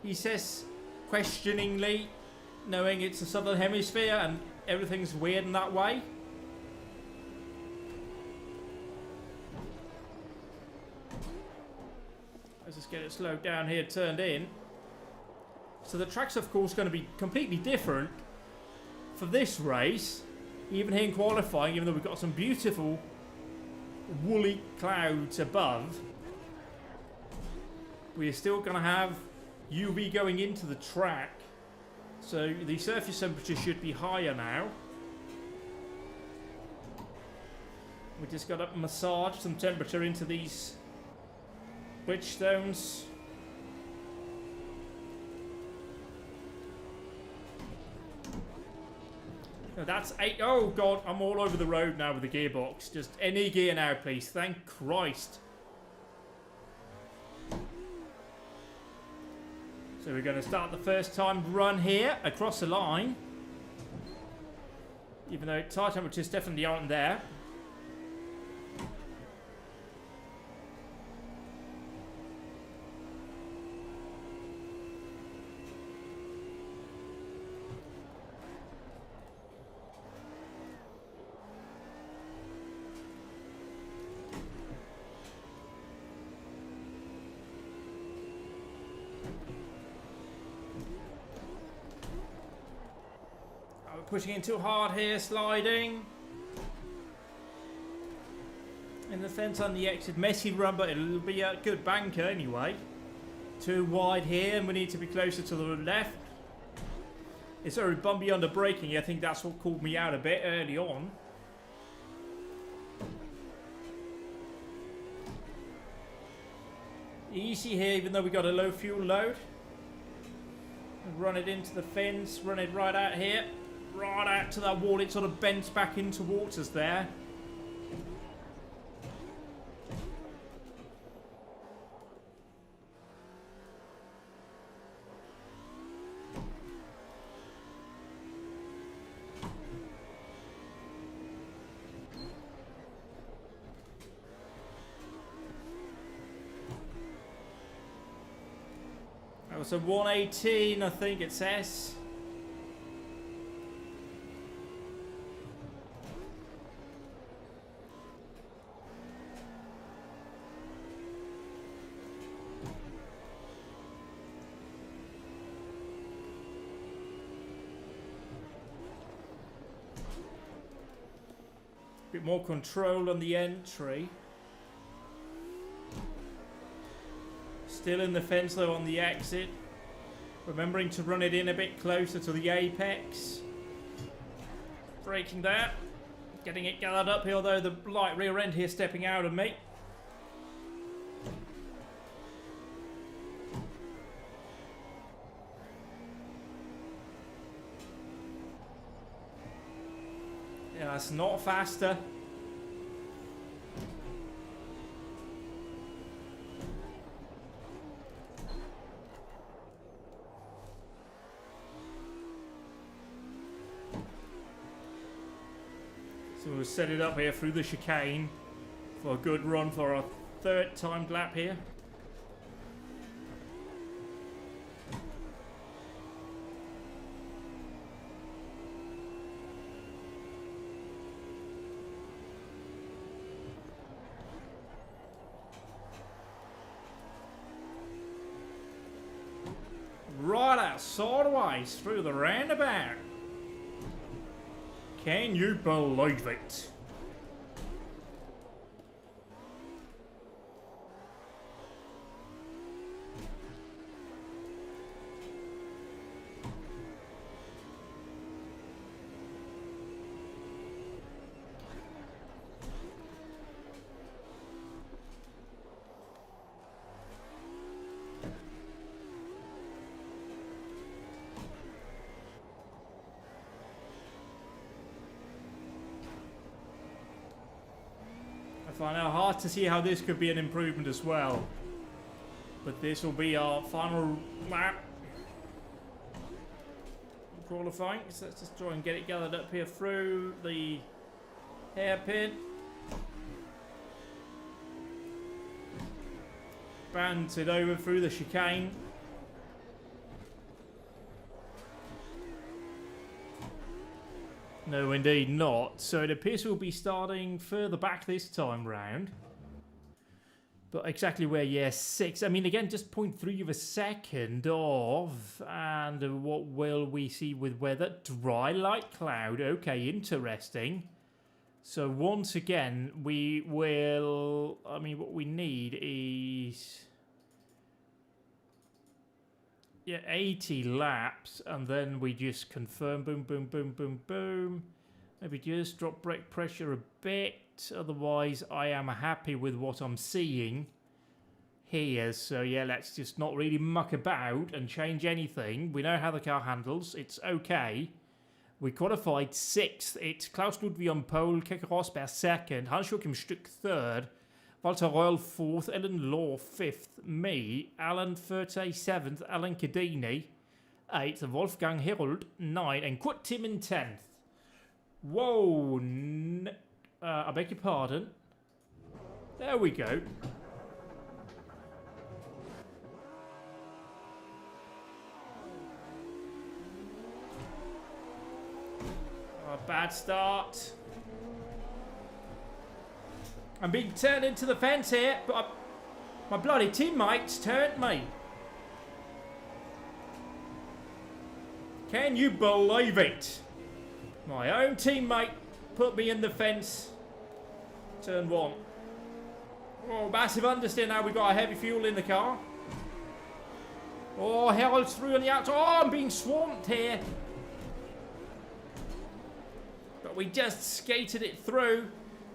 He says questioningly, knowing it's the southern hemisphere and everything's weird in that way. Let's just get it slowed down here, turned in. So the track's of course going to be completely different for this race. Even here in qualifying, even though we've got some beautiful woolly clouds above, we're still going to have UV going into the track. So the surface temperature should be higher now. We just got to massage some temperature into these Bridgestones. No, that's 8. Oh god, I'm all over the road now with the gearbox. Just any gear now, please. Thank Christ. So we're going to start the first time run here across the line. Even though tire temperatures definitely aren't there. Pushing in too hard here, sliding. In the fence on the exit, messy run, but it'll be a good banker anyway. Too wide here, and we need to be closer to the left. It's very bumpy under braking. I think that's what called me out a bit early on. Easy here, even though we got a low fuel load. Run it into the fence, run it right out here. Right out to that wall, it sort of bends back in towards us there. That was a 118, I think it says. Bit more control on the entry. Still in the fence though on the exit. Remembering to run it in a bit closer to the apex. Braking there. getting it gathered up here, although the light rear end here stepping out of me. Yeah, it's not faster. So we'll set it up here through the chicane for a good run for our third timed lap here. Right out sideways through the roundabout. Can you believe it? I find it hard to see how this could be an improvement as well. But this will be our final lap. Qualifying. So let's just try and get it gathered up here through the hairpin. Bounce it over through the chicane. No, indeed not. So it appears we'll be starting further back this time round. But exactly where, yeah, 6. I mean, again, just 0.3 of a second off. And what will we see with weather? Dry light cloud. Okay, interesting. So once again, we will... I mean, what we need is... yeah, 80 laps, and then we just confirm, boom, boom, boom, boom, boom. Maybe just drop brake pressure a bit. Otherwise, I am happy with what I'm seeing here. So yeah, let's just not really muck about and change anything. We know how the car handles. It's okay. We qualified 6th. It's Klaus Ludwig on pole, Keke Rosberg 2nd, Hans-Joachim Stuck 3rd, Walter Royal 4th, Ellen Law 5th, me, Alan Furte 7th, Alan Cadini 8th, Wolfgang Herold 9th, and Kurt Timmen 10th. Whoa, I beg your pardon. There we go. Bad start. I'm being turned into the fence here, but my bloody teammates turned me. Can you believe it? My own teammate put me in the fence. Turn 1. Oh, massive understeer now. We got a heavy fuel in the car. Oh, Harold's through on the outside. Oh, I'm being swamped here. But we just skated it through.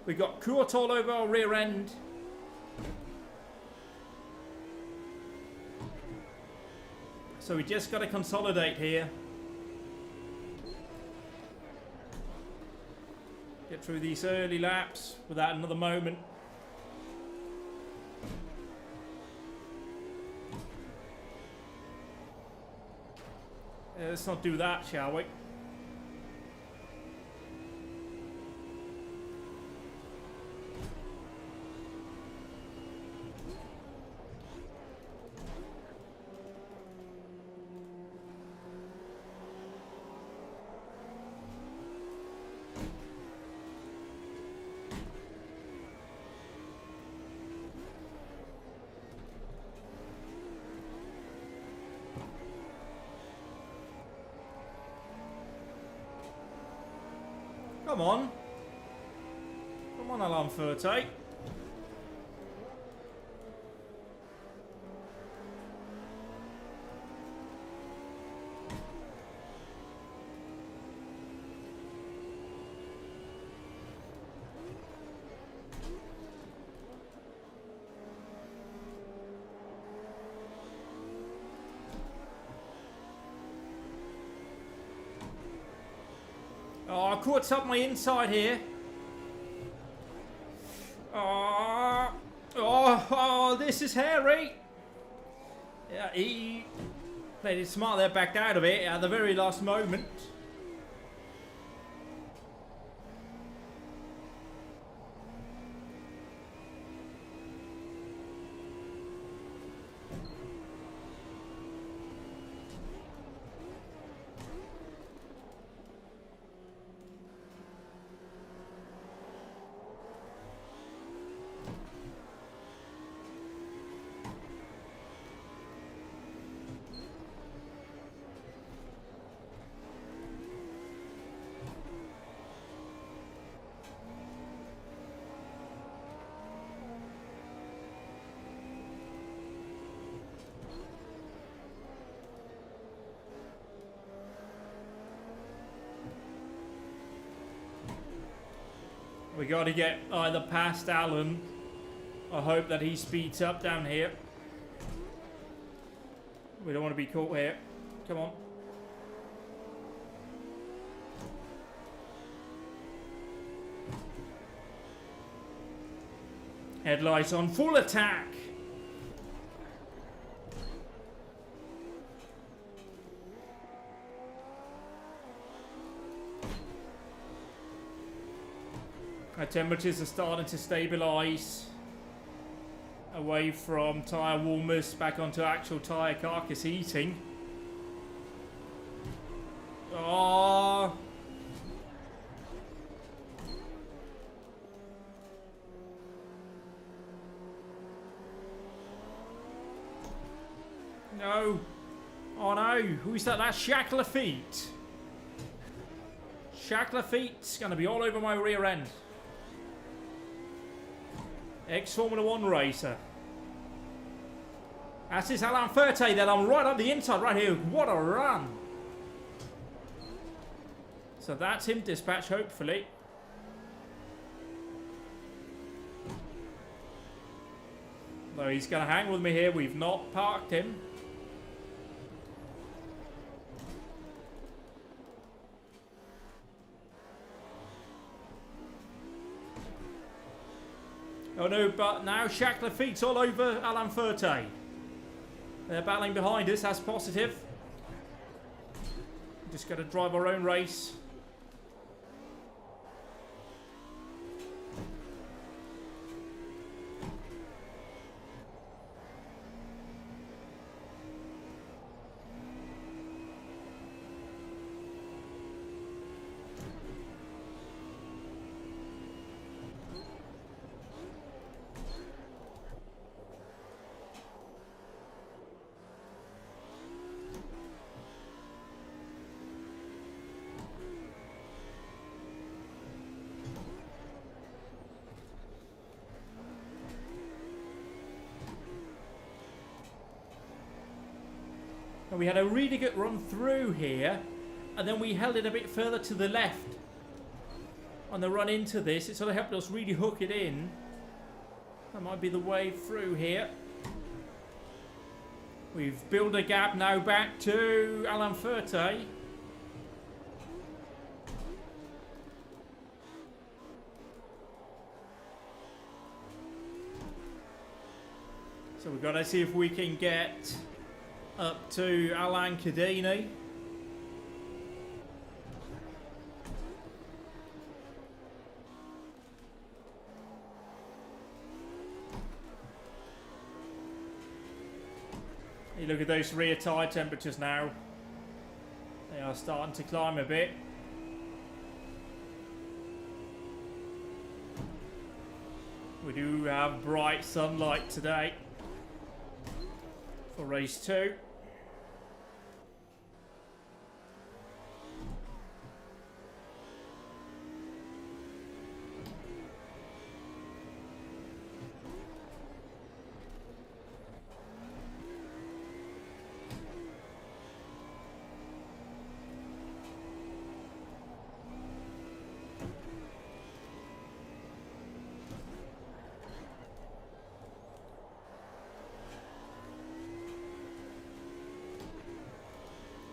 We got Kurt all over our rear end. So we just got to consolidate here. Get through these early laps without another moment. Let's not do that, shall we? Come on. Come on, Alan Furte. Oh, I caught up my inside here. Oh, this is hairy. Yeah, he played it smart there, backed out of it at the very last moment. We got to get either past Alan. I hope that he speeds up down here. We don't want to be caught here. Come on. Headlights on full attack. Our temperatures are starting to stabilise away from tyre warmers back onto actual tyre carcass heating. Oh. No. Oh no. Who's that? That's Shackler Feet. Shackler Feet's going to be all over my rear end. Ex-Formula 1 racer. That's his Alan Furte then. I'm right on the inside right here. What a run. So that's him dispatched, hopefully. Though he's going to hang with me here. We've not parked him. Oh no, but now Shackler Feet's all over Alan Furte. They're battling behind us, that's positive. Just got to drive our own race. And we had a really good run through here, and then we held it a bit further to the left on the run into this. It sort of helped us really hook it in. That might be the way through here. We've built a gap now back to Alan Furte. So we've got to see if we can get up to Alain Cadini. You look at those rear tyre temperatures now. They are starting to climb a bit. We do have bright sunlight today for race 2.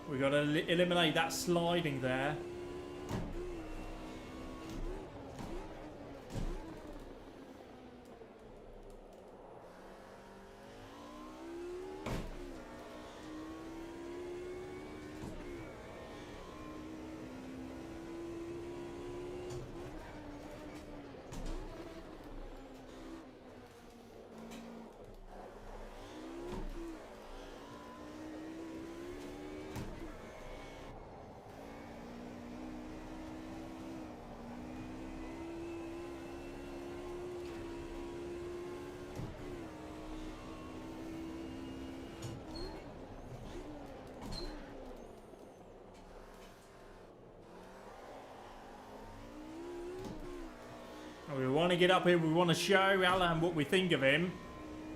We've got to eliminate that sliding there. want to get up here. We want to show Alan what we think of him.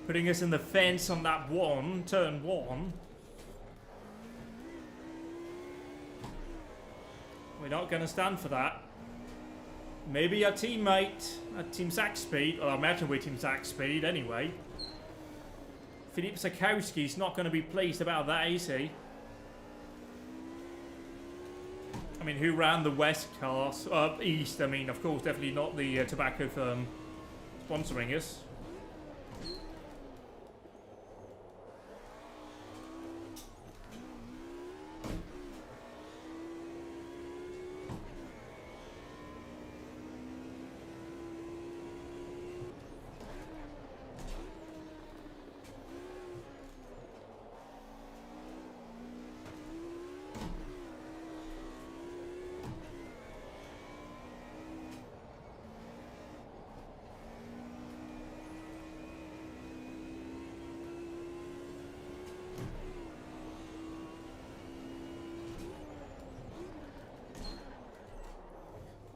Putting us in the fence on that turn one. We're not going to stand for that. Maybe our teammate at Team Zach Speed, or I imagine we're Team Zach Speed anyway. Filip Sakowski's not going to be pleased about that, is he? I mean, who ran the West class? East, I mean, of course, definitely not the tobacco firm sponsoring us.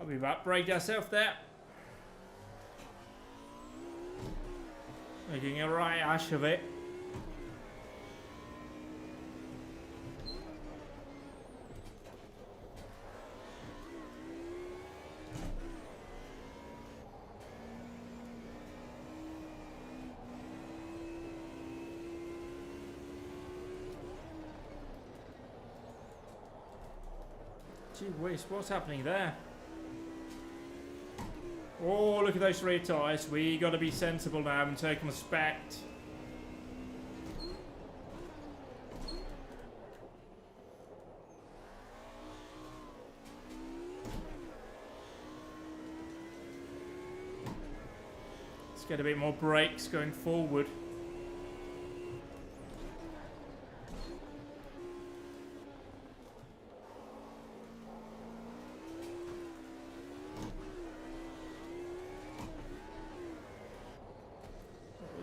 We've upbraked ourselves there. Making a right ash of it. Gee whiz, what's happening there? Oh, look at those rear tyres. We got to be sensible now and take them respect. Let's get a bit more brakes going forward.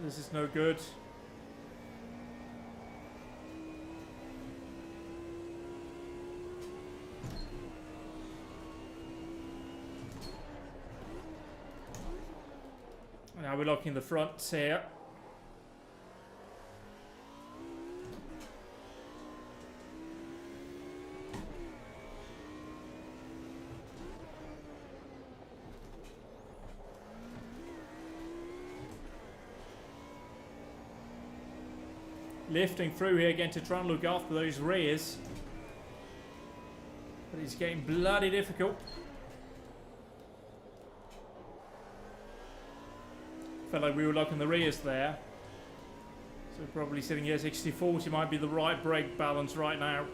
This is no good. Now we're locking the fronts here. Lifting through here again to try and look after those rears. But it's getting bloody difficult. Felt like we were locking the rears there. So probably sitting here 60-40 might be the right brake balance right now.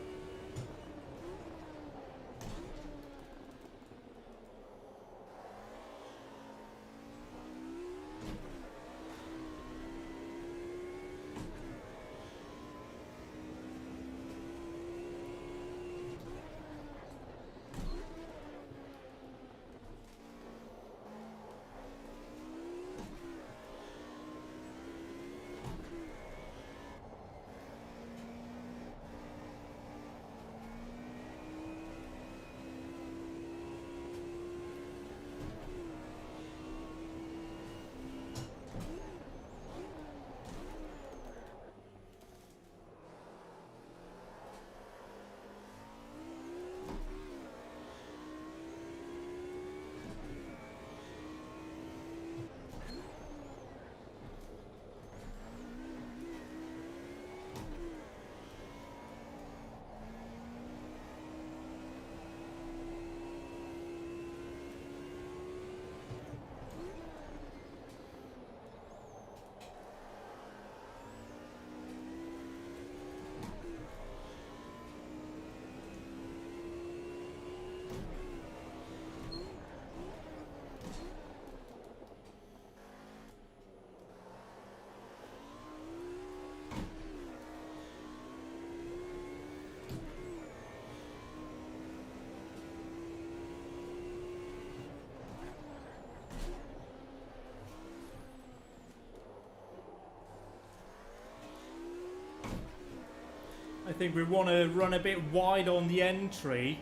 I think we want to run a bit wide on the entry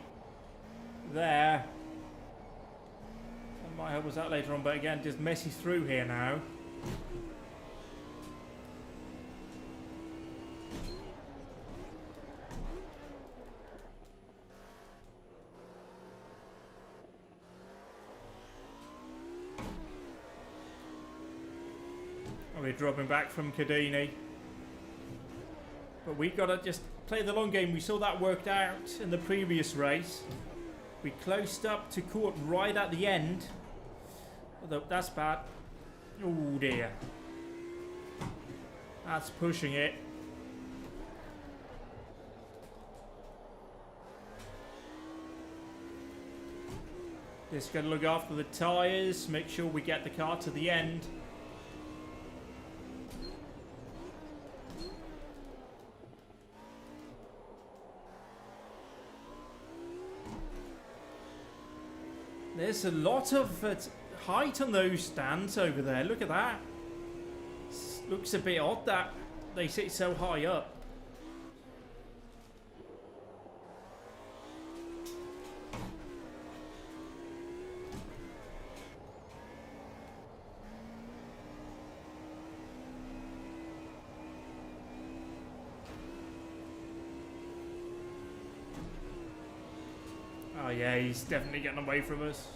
there. Might help us out later on, but again, just messes through here now. We're dropping back from Cadini. But we've got to just play the long game. We saw that worked out in the previous race. We closed up to court right at the end. Although that's bad. Oh dear. That's pushing it. Just got to look after the tyres. Make sure we get the car to the end. There's a lot of height on those stands over there. Look at that. Looks a bit odd that they sit so high up. Oh yeah, he's definitely getting away from us.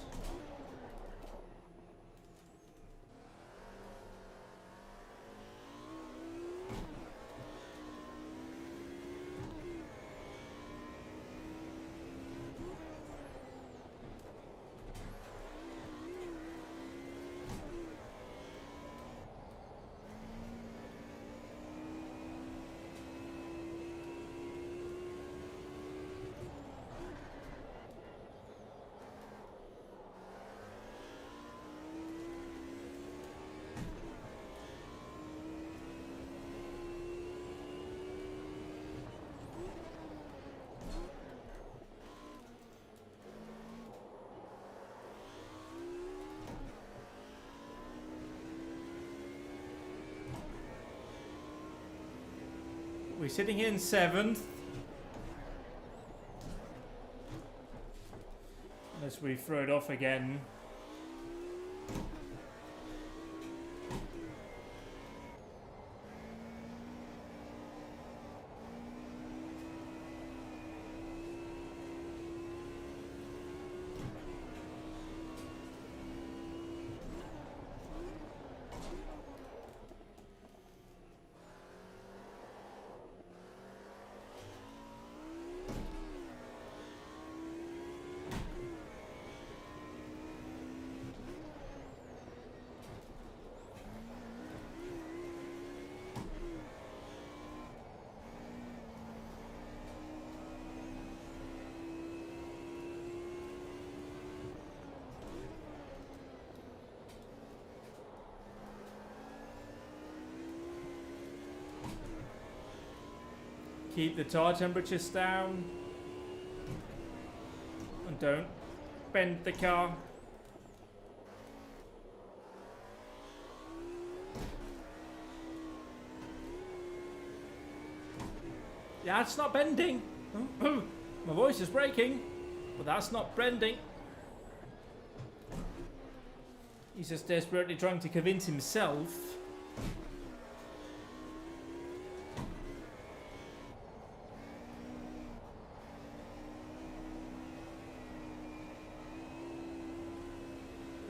We're sitting here in 7th. Unless we throw it off again. Keep the tire temperatures down. And don't bend the car. Yeah, it's not bending. Oh, my voice is breaking. But that's not bending. He's just desperately trying to convince himself.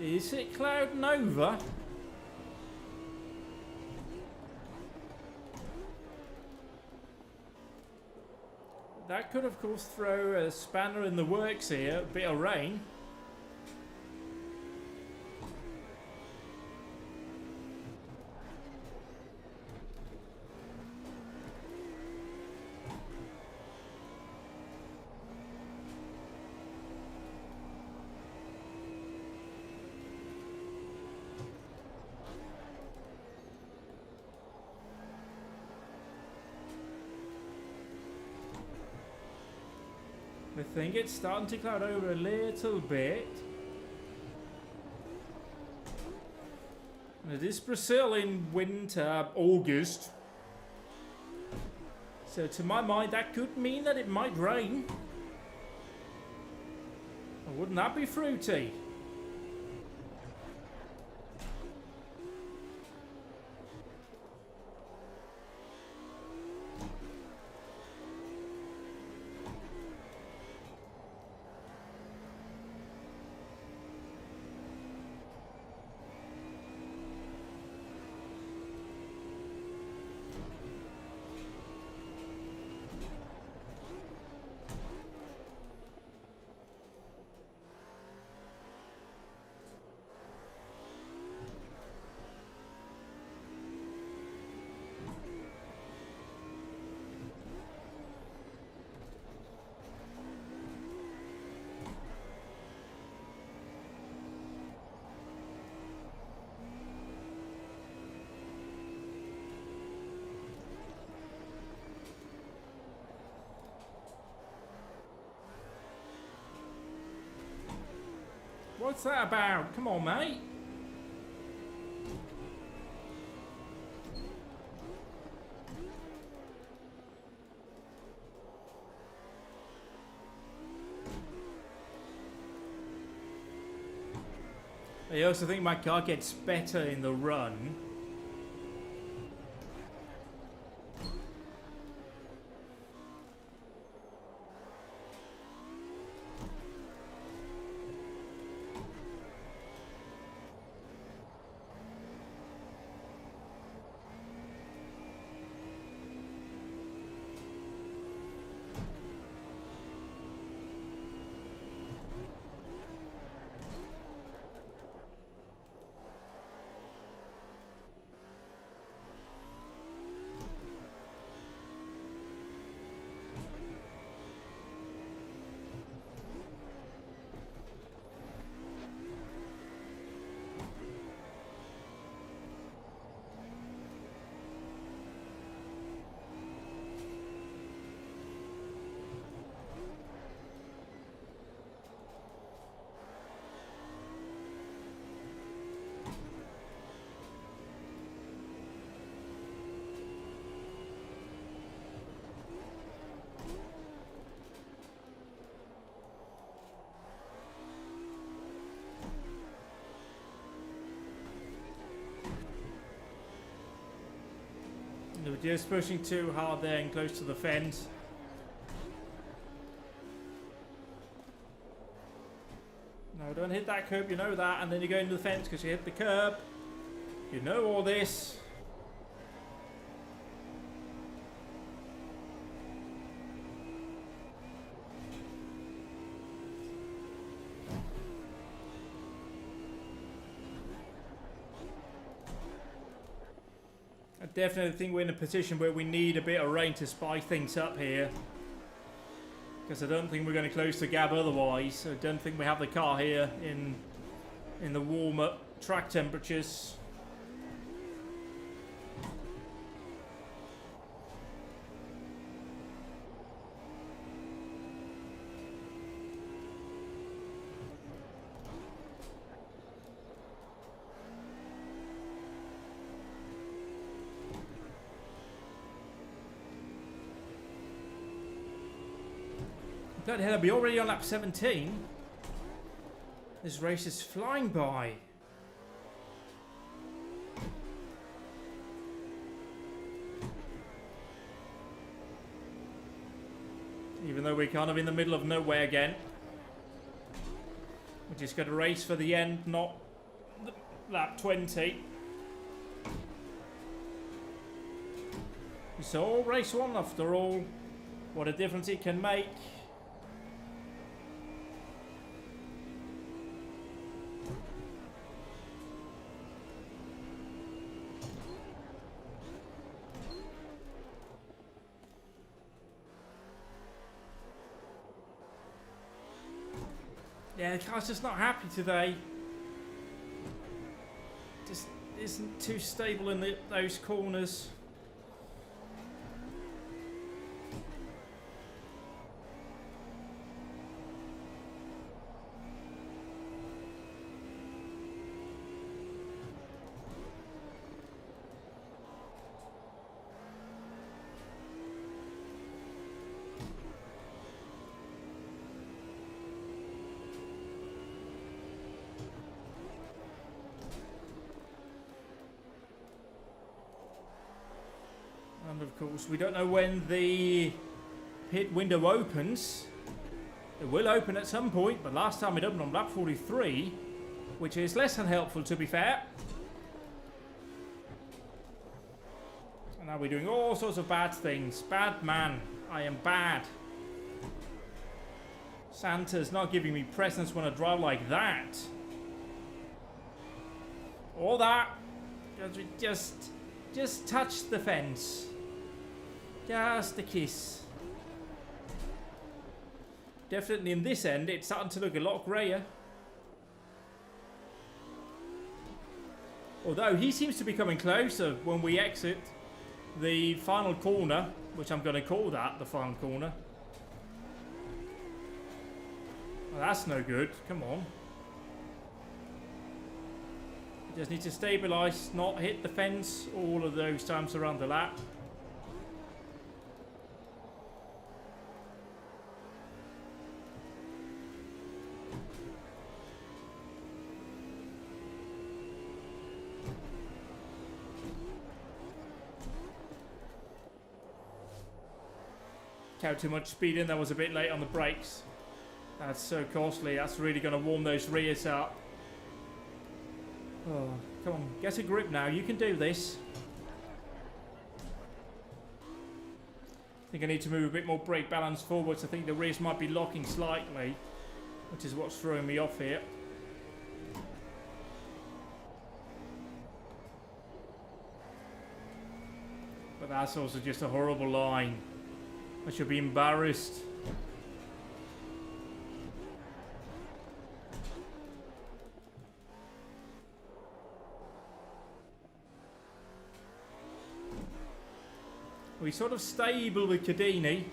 Is it Cloud Nova? That could of course throw a spanner in the works here, a bit of rain. I think it's starting to cloud over a little bit. And it is Brazil in winter, August. So to my mind that could mean that it might rain. And wouldn't that be fruity? What's that about? Come on, mate. I also think my car gets better in the run. We're just pushing too hard there and close to the fence. No, don't hit that curb, you know that, and then you go into the fence because you hit the curb. You know all this. I definitely think we're in a position where we need a bit of rain to spice things up here. Because I don't think we're going to close the gap otherwise. I don't think we have the car here in the warmer track temperatures. Bloody hell, I'll be already on lap 17. This race is flying by. Even though we're kind of in the middle of nowhere again. We just got to race for the end, not lap 20. It's all race one after all. What a difference it can make. Yeah, the car's just not happy today. Just isn't too stable in those corners. And of course, we don't know when the pit window opens. It will open at some point, but last time it opened on lap 43, which is less than helpful to be fair. And now we're doing all sorts of bad things. Bad man. I am bad. Santa's not giving me presents when I drive like that. All that. Just touch the fence. Just a kiss. Definitely in this end, it's starting to look a lot greyer. Although he seems to be coming closer when we exit the final corner, which I'm going to call that the final corner. Well, that's no good. Come on. Just need to stabilise, not hit the fence all of those times around the lap. Count too much speed in, that was a bit late on the brakes. That's so costly, that's really going to warm those rears up. Oh, come on, get a grip now, you can do this. I think I need to move a bit more brake balance forwards. I think the rears might be locking slightly, which is what's throwing me off here. But that's also just a horrible line. I should be embarrassed. We're sort of stable with Cadini.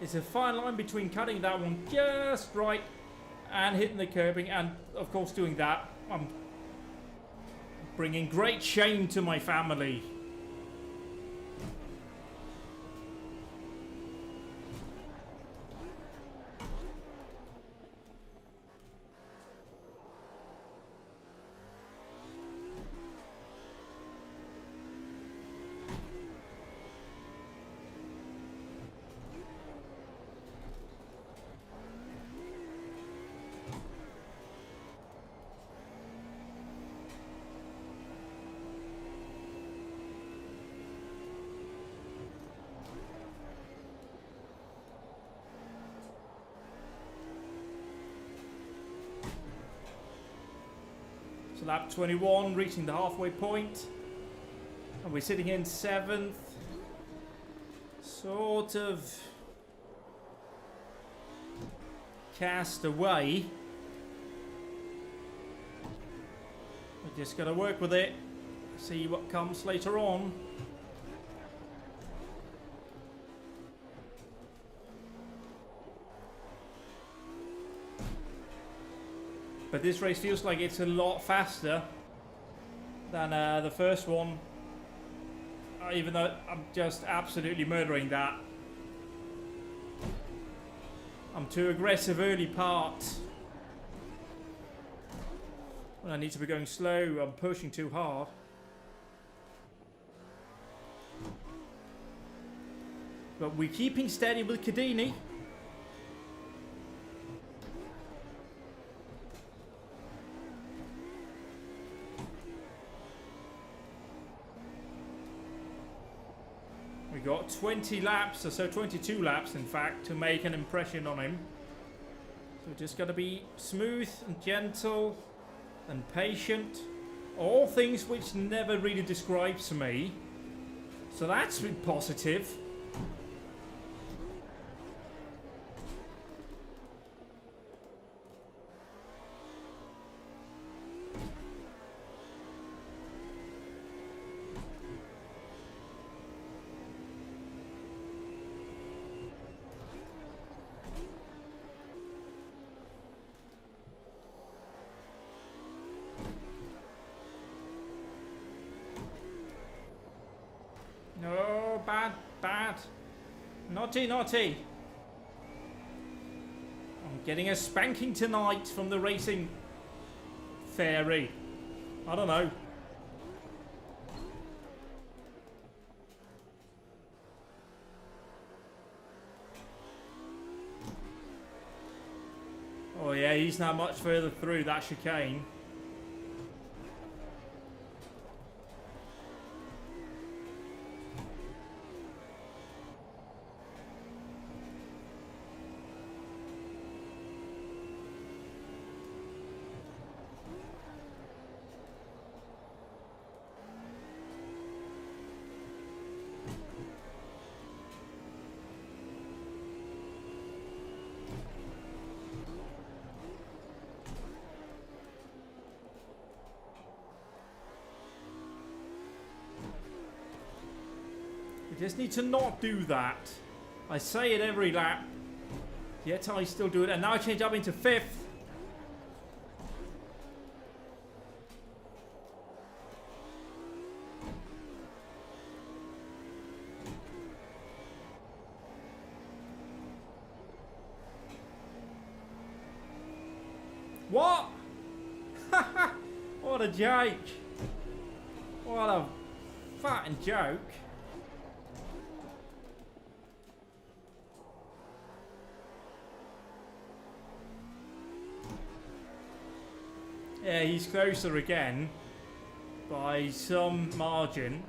It's a fine line between cutting that one just right and hitting the curbing, and of course doing that, I'm bringing great shame to my family. So lap 21, reaching the halfway point, and we're sitting in 7th, sort of cast away. We're just going to work with it, see what comes later on. But this race feels like it's a lot faster than the first one, even though I'm just absolutely murdering that. I'm too aggressive early part. When I need to be going slow, I'm pushing too hard. But we're keeping steady with Cadini. We got 20 laps, or so 22 laps in fact, to make an impression on him. So we're just got to be smooth and gentle and patient. All things which never really describes me. So that's been positive. No, bad, bad. Naughty, naughty. I'm getting a spanking tonight from the racing fairy. I don't know. Oh yeah, he's not much further through that chicane. We just need to not do that. I say it every lap, yet I still do it. And now I change up into 5th. What? What a joke. What a fucking joke. Yeah, he's closer again by some margin.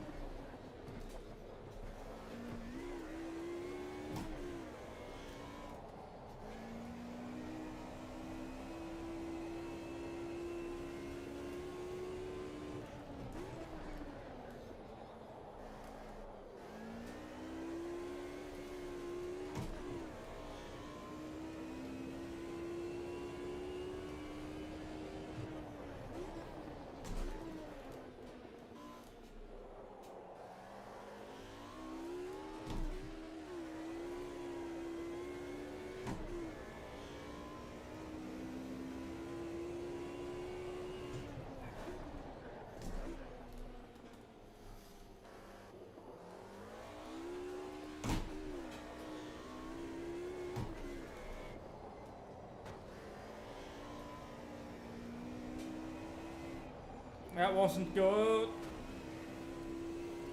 That wasn't good.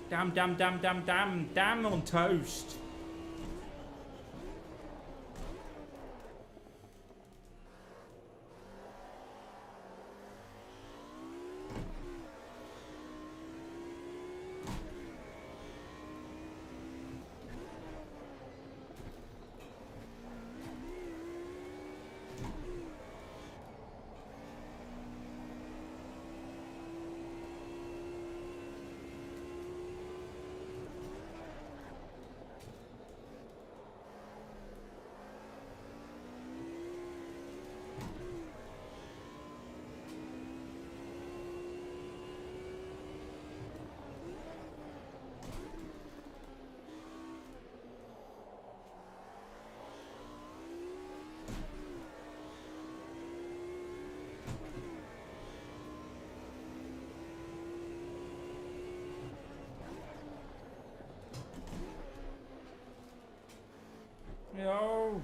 Damn, damn, damn, damn, damn, damn on toast. No.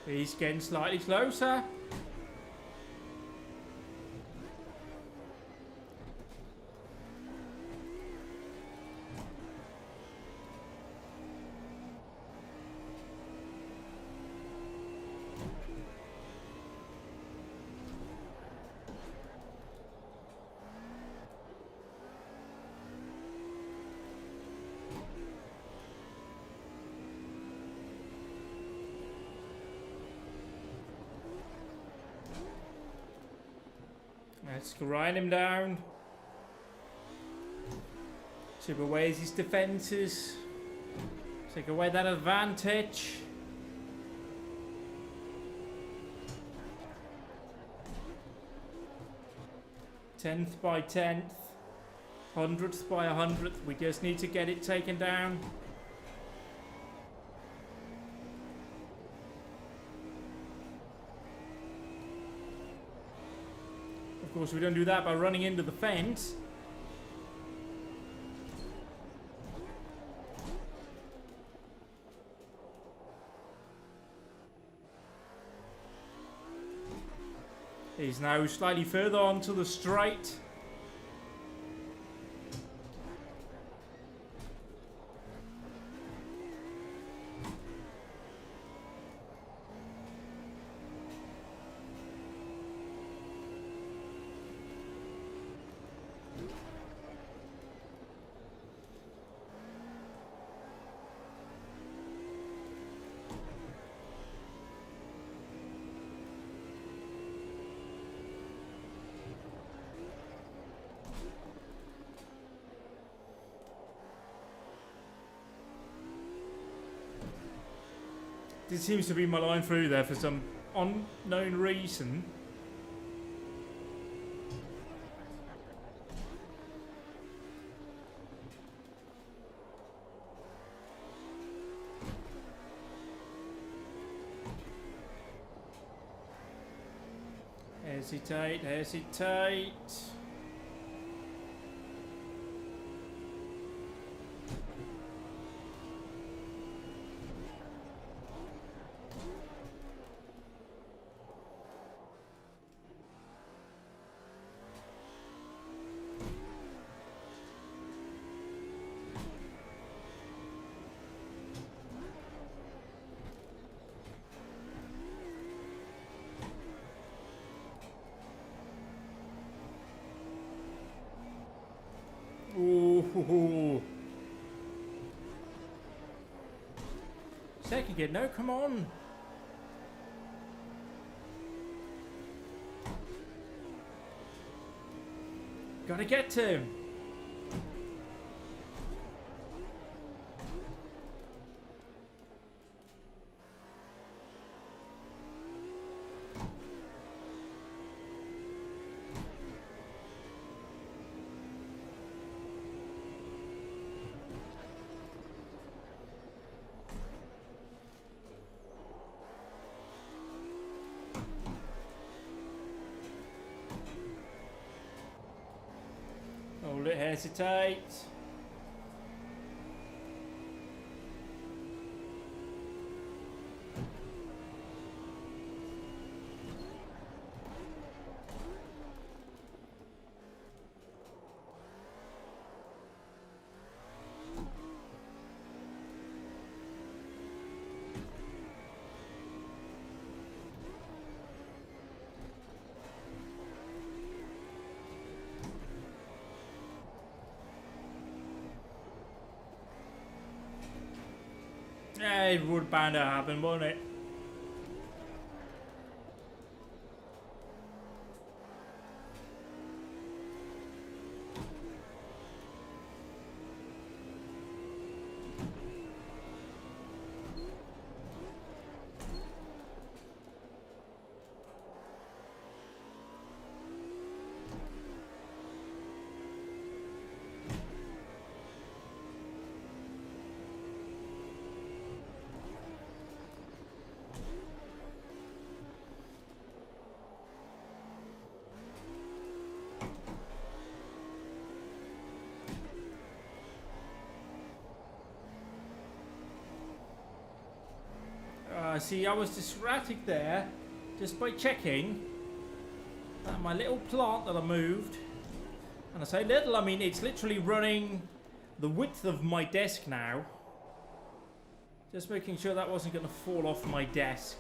He's getting slightly closer. Let's grind him down. Chip away his defences. Take away that advantage. Tenth by 10th. 100th by 100th. We just need to get it taken down. Of course, we don't do that by running into the fence. He's now slightly further onto the straight. This seems to be my line through there for some unknown reason. Hesitate, hesitate. Ooh. Second gear, no, come on. Gotta get to him. Hold it, hesitate. Yeah, it would bound to happen, wouldn't it? See, I was distracted there just by checking that my little plant that I moved, and I say little, I mean it's literally running the width of my desk now. Just making sure that wasn't going to fall off my desk.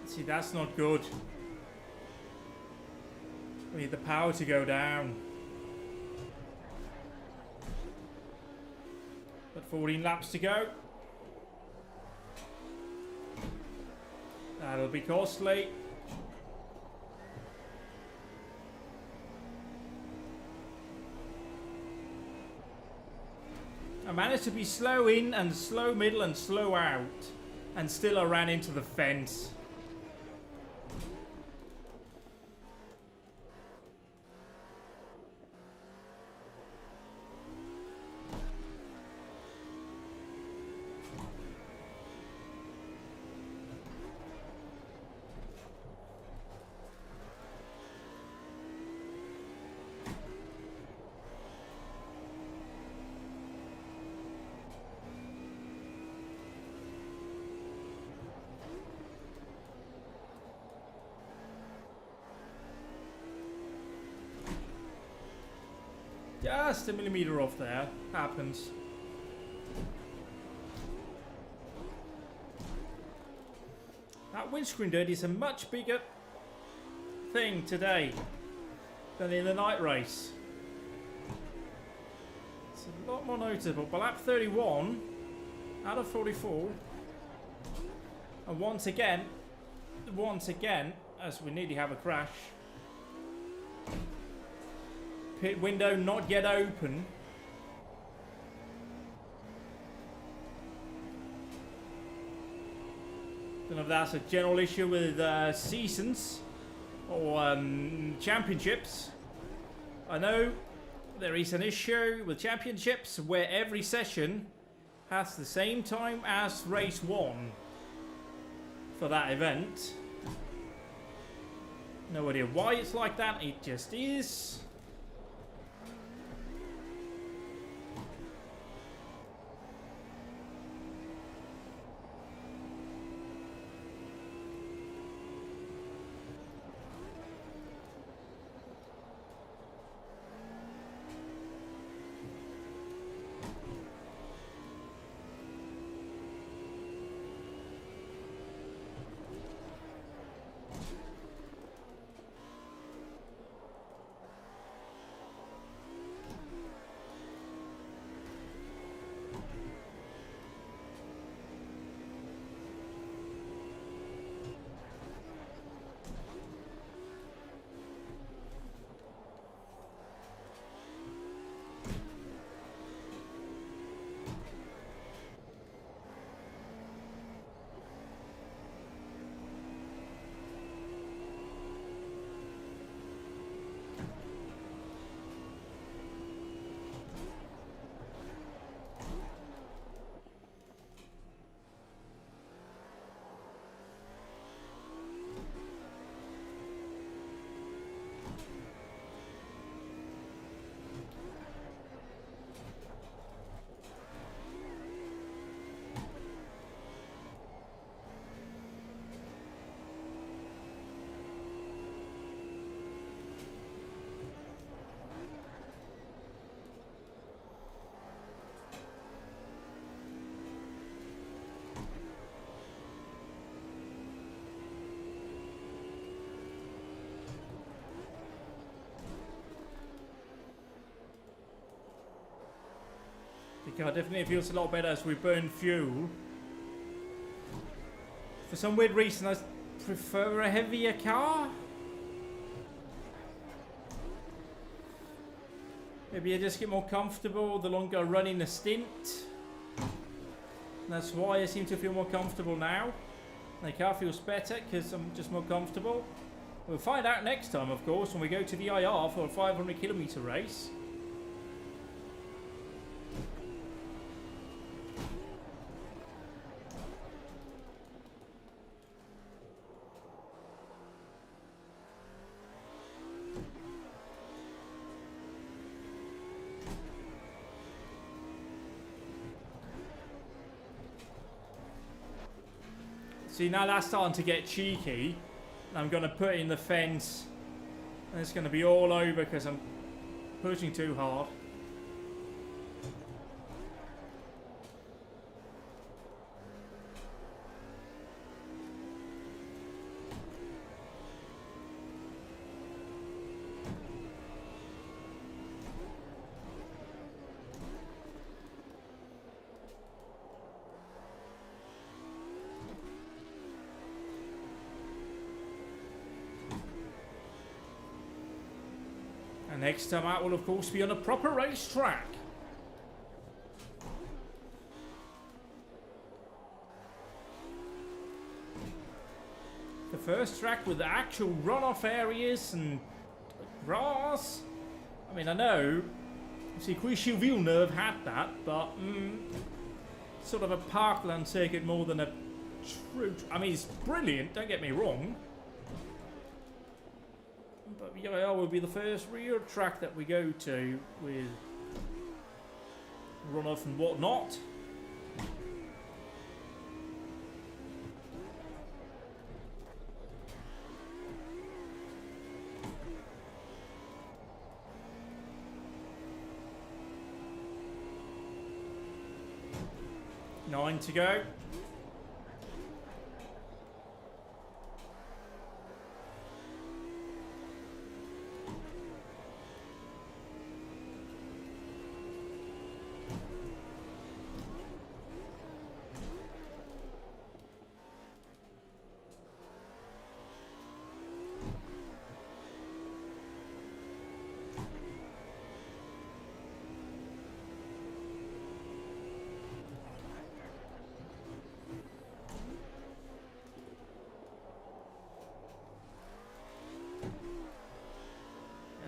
See, that's not good. We need the power to go down. 14 laps to go. That'll be costly. I managed to be slow in and slow middle and slow out, and still I ran into the fence. Just a millimeter off there. Happens. That windscreen dirt is a much bigger thing today than in the night race. It's a lot more noticeable. But lap 31 out of 44. And once again, as we nearly have a crash. Pit window not yet open. Don't know if that's a general issue with seasons or championships. I know there is an issue with championships where every session has the same time as race 1 for that event. No idea why it's like that, it just is. The car definitely feels a lot better as we burn fuel. For some weird reason, I prefer a heavier car. Maybe I just get more comfortable the longer I run in a stint. That's why I seem to feel more comfortable now. The car feels better because I'm just more comfortable. We'll find out next time, of course, when we go to the IR for a 500-kilometer race. See, now that's starting to get cheeky. I'm going to put in the fence. And it's going to be all over because I'm pushing too hard. And next time out will of course be on a proper racetrack. The first track with the actual runoff areas and grass. I mean, I know Circuit Villeneuve had that, but sort of a parkland circuit more than a true... I mean, it's brilliant, don't get me wrong. But yeah, it will be the first real track that we go to with runoff and whatnot. Nine to go.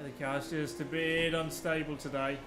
The car's just a bit unstable today.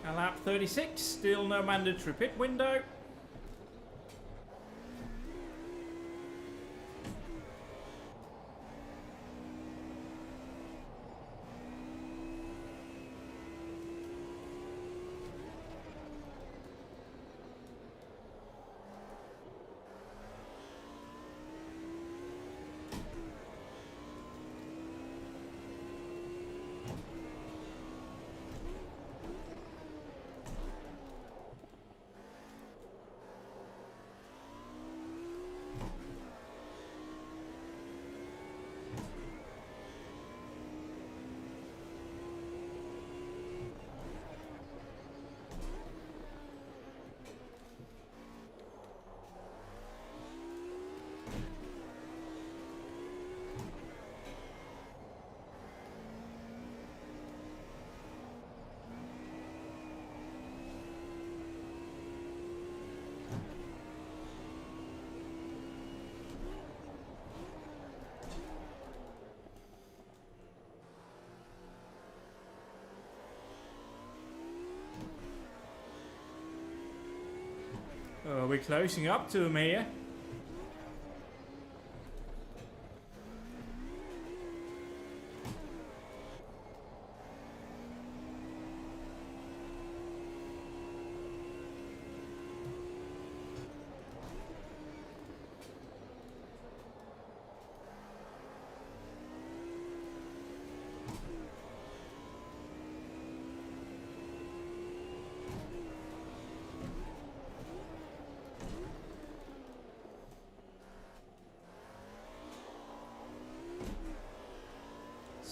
And lap 36, still no mandatory pit window. Oh, we're closing up to him here.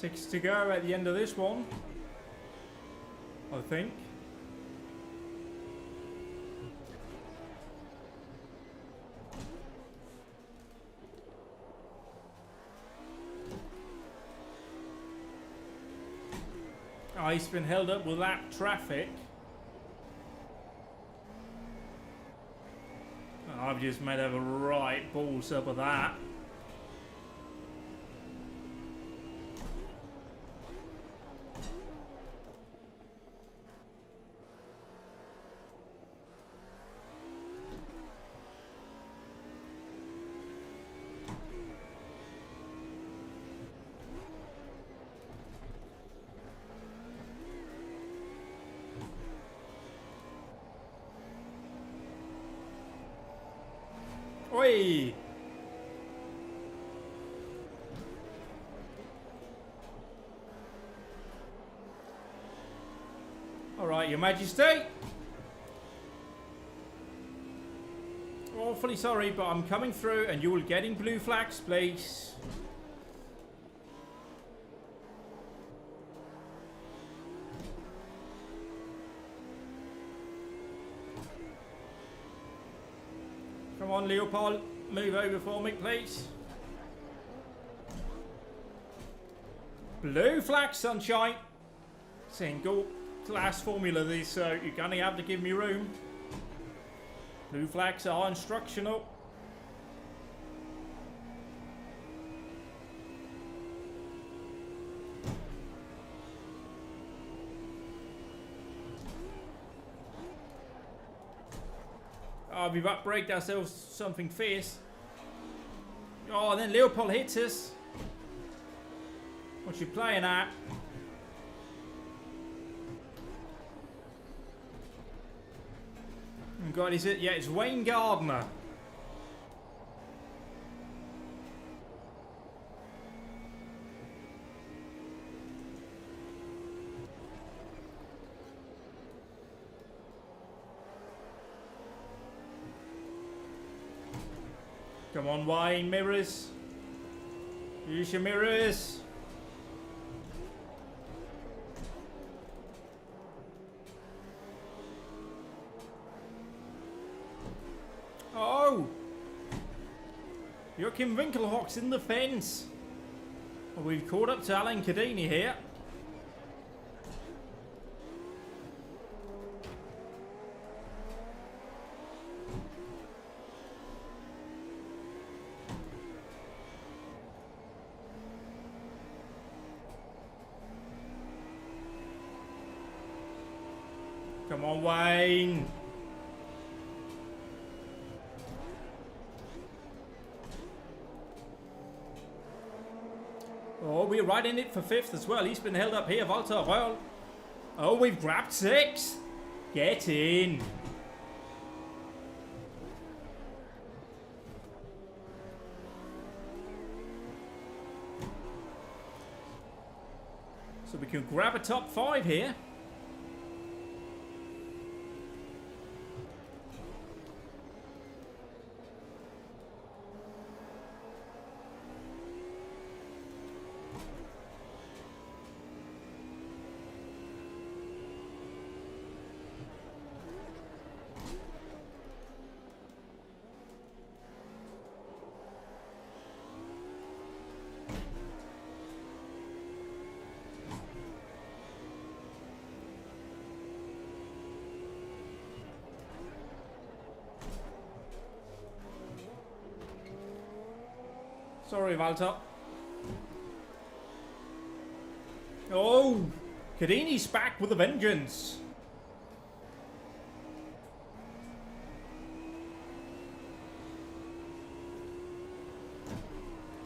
6 to go at the end of this one, I think. Oh, he's been held up with that traffic. Oh, I've just made a right balls up of that. Oi! Alright, Your Majesty. Awfully sorry, but I'm coming through and you will get in blue flags, please. Come on, Leopold, move over for me, please. Blue flag, sunshine. Single class formula this, so you're gonna have to give me room. Blue flags are instructional. Oh, we've upbraked ourselves something fierce. Oh, and then Leopold hits us. What you playing at? Oh God, is it? Yeah, it's Wayne Gardner. Come on, Wayne, mirrors. Use your mirrors. Oh! Joachim Winkelhock's in the fence. Well, we've caught up to Alan Cadini here. Come on, Wayne. Oh, we're right in it for 5th as well. He's been held up here, Walter Royal. Oh, we've grabbed 6th. Get in. So we can grab a top 5 here. Sorry, Walter. Oh, Cadini's back with a vengeance.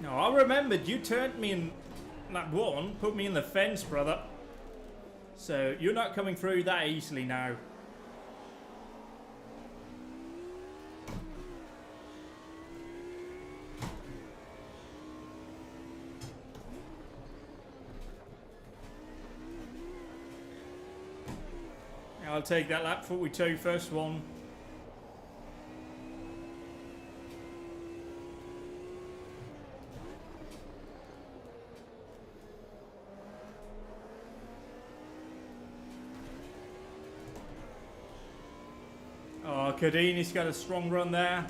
Now, I remembered you turned me in that one, put me in the fence, brother. So, you're not coming through that easily now. I'll take that lap 42, first one. Cardini's got a strong run there.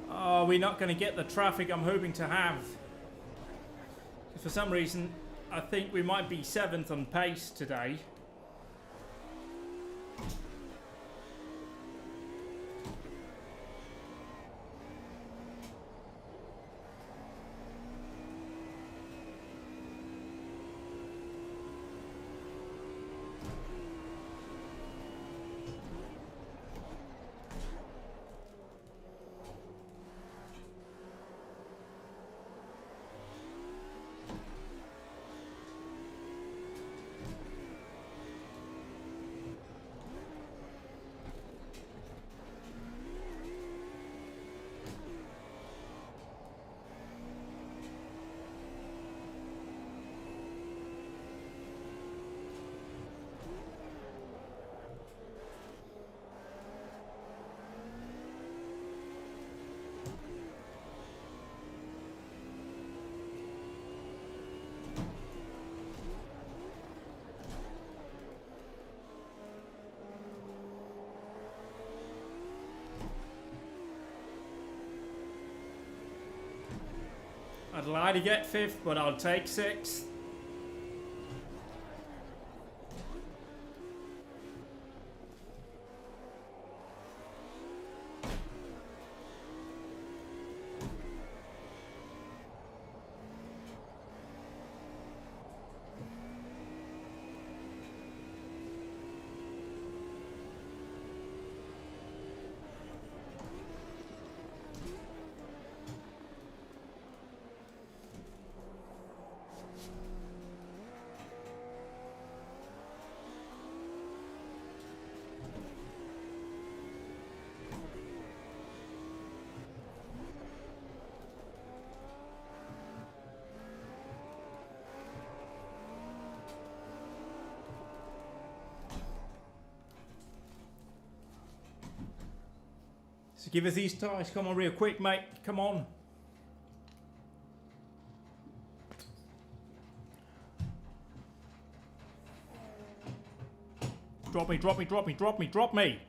Oh, we're not going to get the traffic I'm hoping to have. For some reason, I think we might be 7th on pace today. I'd like to get 5th, but I'll take 6th. So give us these tyres. Come on real quick, mate. Come on. Drop me, drop me, drop me, drop me, drop me.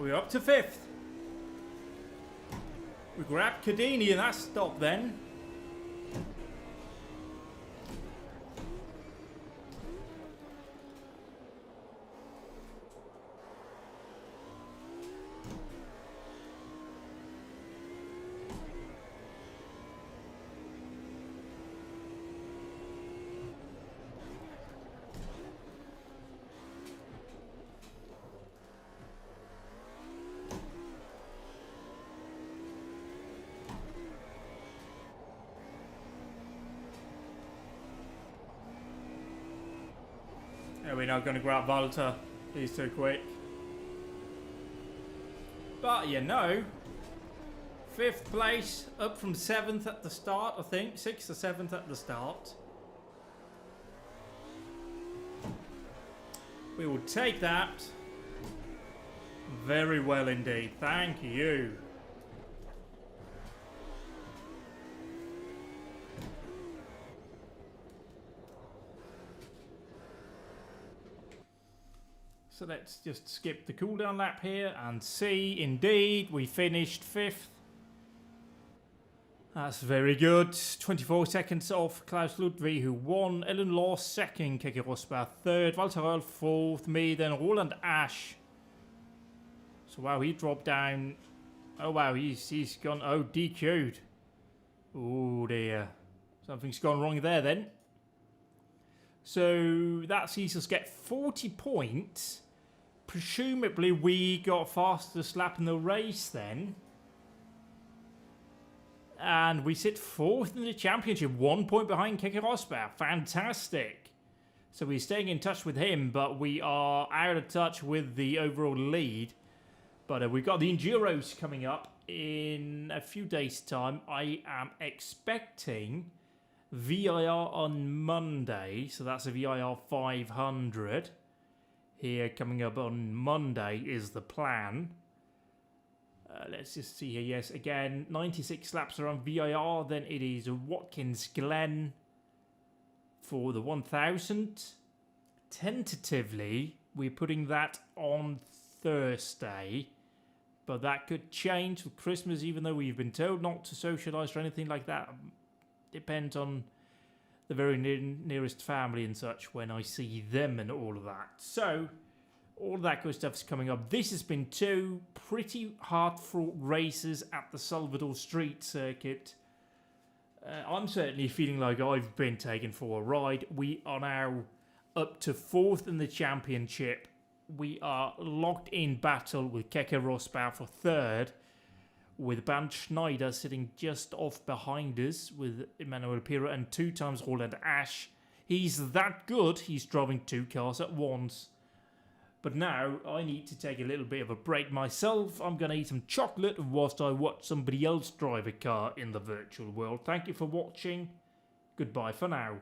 We're up to 5th. We grabbed Cardini and that stopped then. We're not going to grab Volta. He's too quick. But you know, 5th place, up from 7th at the start, I think. 6th or 7th at the start. We will take that very well indeed. Thank you. So let's just skip the cooldown lap here and see, indeed, we finished 5th. That's very good. 24 seconds off Klaus Ludwig, who won. Ellen Law 2nd. Keke Rosberg 3rd. Walter Earl 4th. Me, then Roland Ash. So wow, he dropped down. Oh wow, he's gone. Oh, DQ'd. Oh dear. Something's gone wrong there then. So that sees us get 40 points. Presumably we got fastest lap in the race then. And we sit 4th in the championship, 1 point behind Keke Rosberg. Fantastic. So we're staying in touch with him, but we are out of touch with the overall lead. But we've got the Enduros coming up in a few days' time. I am expecting VIR on Monday. So that's a VIR 500. Here coming up on Monday is the plan. Let's just see here. Yes, again, 96 laps around VIR. Then it is Watkins Glen for the 1000. Tentatively, we're putting that on Thursday. But that could change for Christmas, even though we've been told not to socialise or anything like that. Depends on the very nearest family and such when I see them and all of that. So, all that good stuff is coming up. This has been 2 pretty hard-fought races at the Salvador Street Circuit. I'm certainly feeling like I've been taken for a ride. We are now up to 4th in the championship. We are locked in battle with Keke Rosberg for 3rd, with Bernd Schneider sitting just off behind us with Emmanuel Pira and 2 times Roland Asch. He's that good, he's driving 2 cars at once. But now I need to take a little bit of a break myself. I'm going to eat some chocolate whilst I watch somebody else drive a car in the virtual world. Thank you for watching. Goodbye for now.